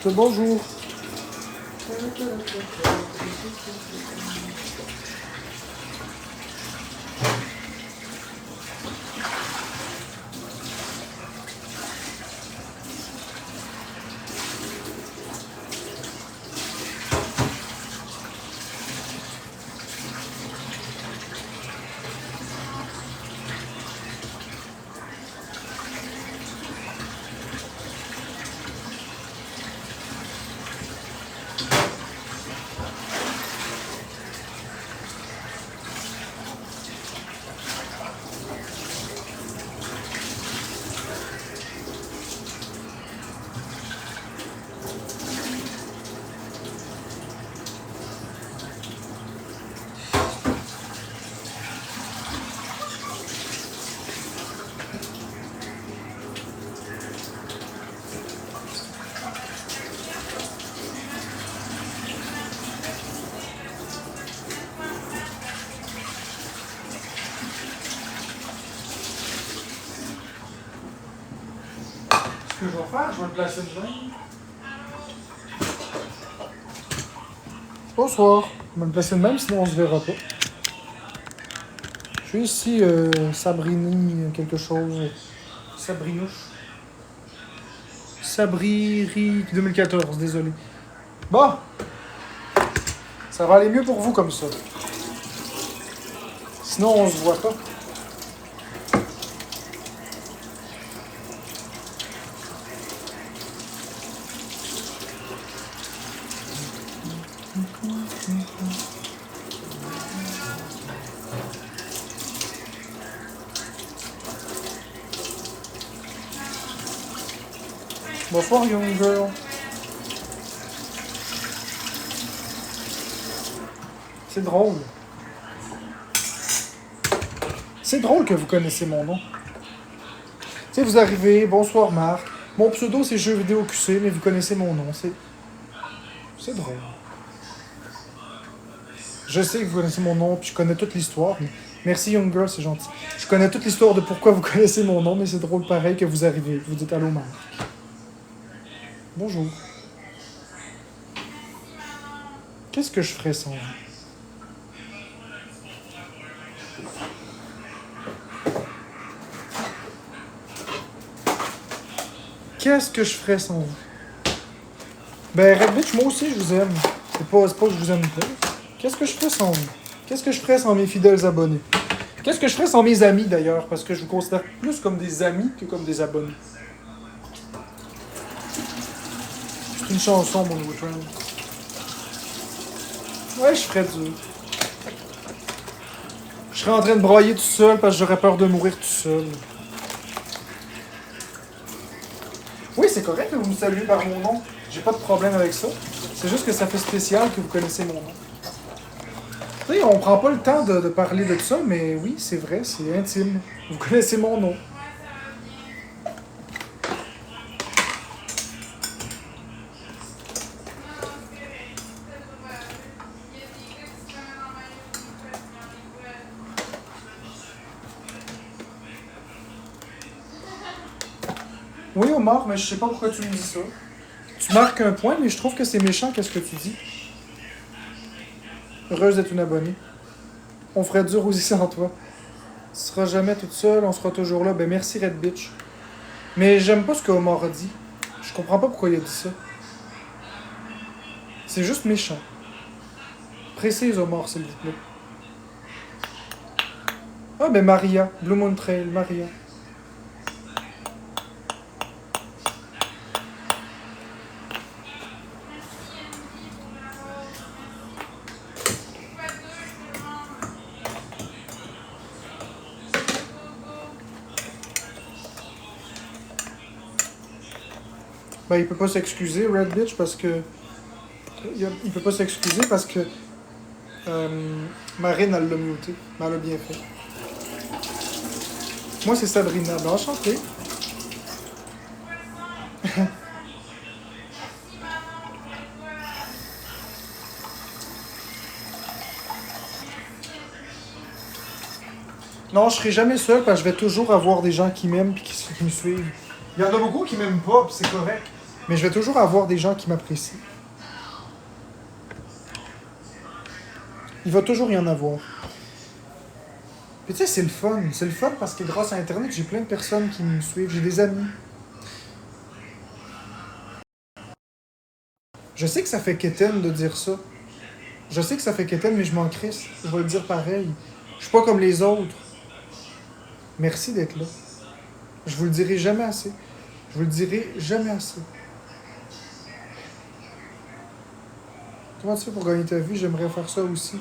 Bonjour. Ce que je vais faire, je vais le placer dedans. Bonsoir. On va le placer de même, sinon on se verra pas. Je suis ici, Sabrini, quelque chose. Sabrinouche. Sabriri 2014, désolé. Bon. Ça va aller mieux pour vous comme ça. Sinon, on se voit pas. Bonsoir, young girl. C'est drôle. C'est drôle que vous connaissez mon nom. Tu sais, vous arrivez, bonsoir Marc. Mon pseudo c'est Jeux vidéo QC, mais vous connaissez mon nom. C'est drôle. Je sais que vous connaissez mon nom, puis je connais toute l'histoire. Mais... Merci Young Girl, c'est gentil. Je connais toute l'histoire de pourquoi vous connaissez mon nom, mais c'est drôle pareil que vous arrivez. Vous dites allô Marc. Bonjour. Qu'est-ce que je ferais sans vous? Qu'est-ce que je ferais sans vous? Ben, Red Bitch, moi aussi, je vous aime. C'est pas que je vous aime pas. Qu'est-ce que je ferais sans vous? Qu'est-ce que je ferais sans mes fidèles abonnés? Qu'est-ce que je ferais sans mes amis, d'ailleurs? Parce que je vous considère plus comme des amis que comme des abonnés. C'est une chanson, mon nouveau trend. Ouais, je ferais dur. Je serais en train de broyer tout seul parce que j'aurais peur de mourir tout seul. Oui, c'est correct que vous me saluez par mon nom. J'ai pas de problème avec ça. C'est juste que ça fait spécial que vous connaissez mon nom. Tu sais, on prend pas le temps de parler de ça, mais oui, c'est vrai, c'est intime. Vous connaissez mon nom. Oui, Omar, mais je sais pas pourquoi tu me dis ça. Tu marques un point, mais je trouve que c'est méchant, qu'est-ce que tu dis. Heureuse d'être une abonnée. On ferait dur aussi sans toi. Tu seras jamais toute seule, on sera toujours là. Ben merci Red Bitch. Mais j'aime pas ce que Omar a dit. Je comprends pas pourquoi il a dit ça. C'est juste méchant. Précise Omar, s'il vous plaît. Ah ben Maria, Blue Moon Trail, Maria. Ben il peut pas s'excuser, Red Bitch, parce que... Il peut pas s'excuser parce que... Marine, elle l'a muté. Mais elle a bien fait. Moi, c'est Sabrina. Ben, enchanté. Non, je serai jamais seul parce que je vais toujours avoir des gens qui m'aiment et qui me suivent. Il y en a beaucoup qui m'aiment pas, puis c'est correct. Mais je vais toujours avoir des gens qui m'apprécient. Il va toujours y en avoir. Puis tu sais, c'est le fun. C'est le fun parce que grâce à Internet, j'ai plein de personnes qui me suivent. J'ai des amis. Je sais que ça fait quétaine de dire ça. Je sais que ça fait quétaine, mais je m'en crisse. Je vais le dire pareil. Je suis pas comme les autres. Merci d'être là. Je vous le dirai jamais assez. Je vous le dirai jamais assez. Comment tu fais pour gagner ta vie? J'aimerais faire ça aussi.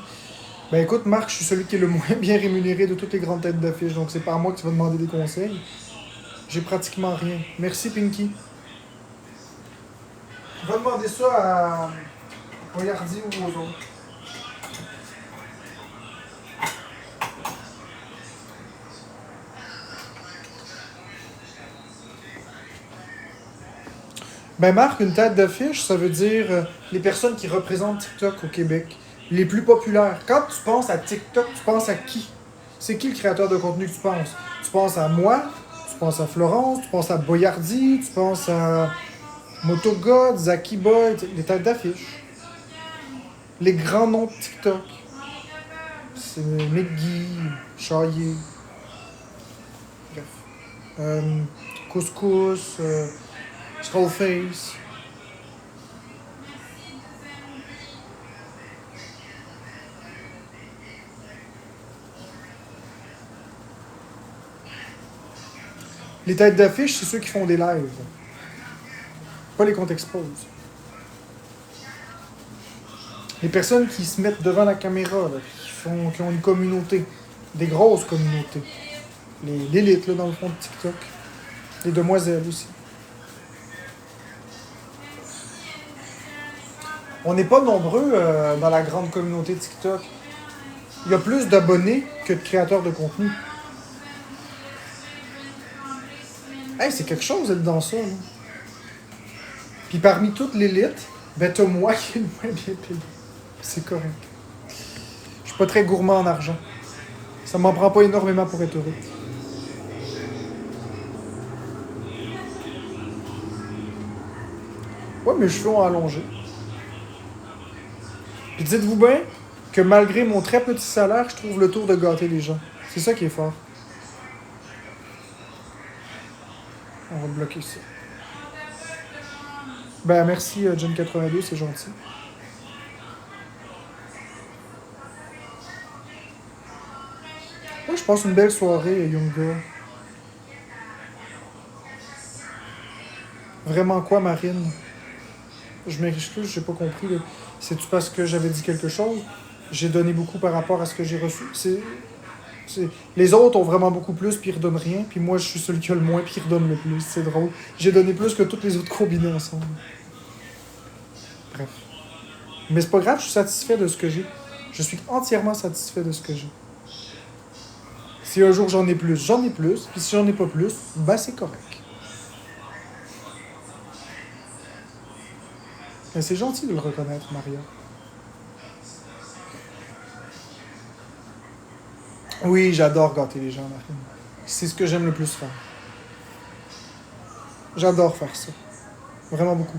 Ben écoute, Marc, je suis celui qui est le moins bien rémunéré de toutes les grandes têtes d'affiche, donc c'est pas à moi que tu vas demander des conseils. J'ai pratiquement rien. Merci, Pinky. Va demander ça à Boyardi ou aux autres. Ben Marc, une tête d'affiche, ça veut dire les personnes qui représentent TikTok au Québec. Les plus populaires. Quand tu penses à TikTok, tu penses à qui? C'est qui le créateur de contenu que tu penses? Tu penses à moi, tu penses à Florence, tu penses à Boyardi, tu penses à Motogod, Zaki Boy, les têtes d'affiche. Les grands noms de TikTok. C'est McGee, Chaillé, bref. Couscous, Skullface. Les têtes d'affiche, c'est ceux qui font des lives. Pas les comptes expose. Les personnes qui se mettent devant la caméra, là, qui ont une communauté. Des grosses communautés. L'élite, là, dans le fond de TikTok. Les demoiselles aussi. On n'est pas nombreux dans la grande communauté TikTok. Il y a plus d'abonnés que de créateurs de contenu. Hey, c'est quelque chose d'être dans ça, là. Puis parmi toute l'élite, ben t'as moi qui est le moins bien payé. C'est correct. Je suis pas très gourmand en argent. Ça m'en prend pas énormément pour être heureux. Ouais, mes cheveux ont allongé. Puis dites-vous bien que malgré mon très petit salaire, je trouve le tour de gâter les gens. C'est ça qui est fort. On va bloquer ça. Ben merci John82, c'est gentil. Ouais, je passe une belle soirée, Young Girl. Vraiment quoi, Marine? Je m'excuse, j'ai pas compris. Là. C'est-tu parce que j'avais dit quelque chose? J'ai donné beaucoup par rapport à ce que j'ai reçu. Les autres ont vraiment beaucoup plus, puis ils redonnent rien. Puis moi, je suis celui qui a le moins, puis ils redonnent le plus. C'est drôle. J'ai donné plus que toutes les autres combinés ensemble. Bref. Mais c'est pas grave, je suis satisfait de ce que j'ai. Je suis entièrement satisfait de ce que j'ai. Si un jour j'en ai plus, j'en ai plus. Puis si j'en ai pas plus, ben c'est correct. Mais c'est gentil de le reconnaître, Maria. Oui, j'adore gâter les gens, Maria. C'est ce que j'aime le plus faire. J'adore faire ça. Vraiment beaucoup.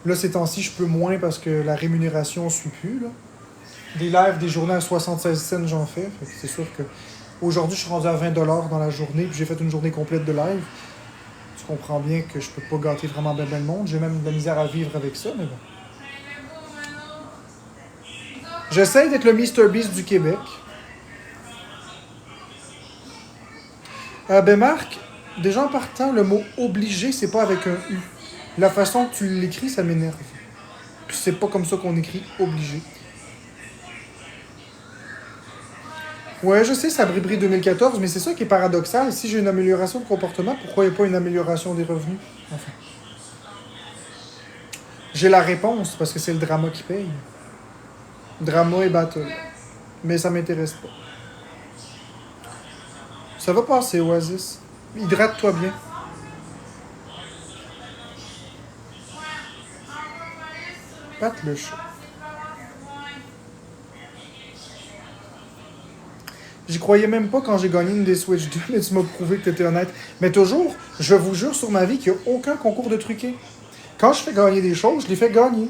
Là, ces temps-ci, je peux moins parce que la rémunération ne suit plus. Là. Des lives, des journées à 76 cents, j'en fais. Fait que c'est sûr que aujourd'hui, je suis rendu à 20$ dans la journée, puis j'ai fait une journée complète de live. Tu comprends bien que je peux pas gâter vraiment bien le monde. J'ai même de la misère à vivre avec ça, mais bon. J'essaie d'être le MrBeast du Québec. Ben Marc, déjà en partant, le mot obligé, c'est pas avec un U. La façon que tu l'écris, ça m'énerve. Puis c'est pas comme ça qu'on écrit obligé. Ouais, je sais, ça bribri 2014, mais c'est ça qui est paradoxal. Si j'ai une amélioration de comportement, pourquoi il n'y a pas une amélioration des revenus? Enfin. J'ai la réponse, parce que c'est le drama qui paye. Drama et battle. Mais ça m'intéresse pas. Ça va passer, Oasis. Hydrate-toi bien. Pat le chat. J'y croyais même pas quand j'ai gagné une des Switch 2, mais tu m'as prouvé que t'étais honnête. Mais toujours, je vous jure sur ma vie qu'il n'y a aucun concours de truqué. Quand je fais gagner des choses, je les fais gagner.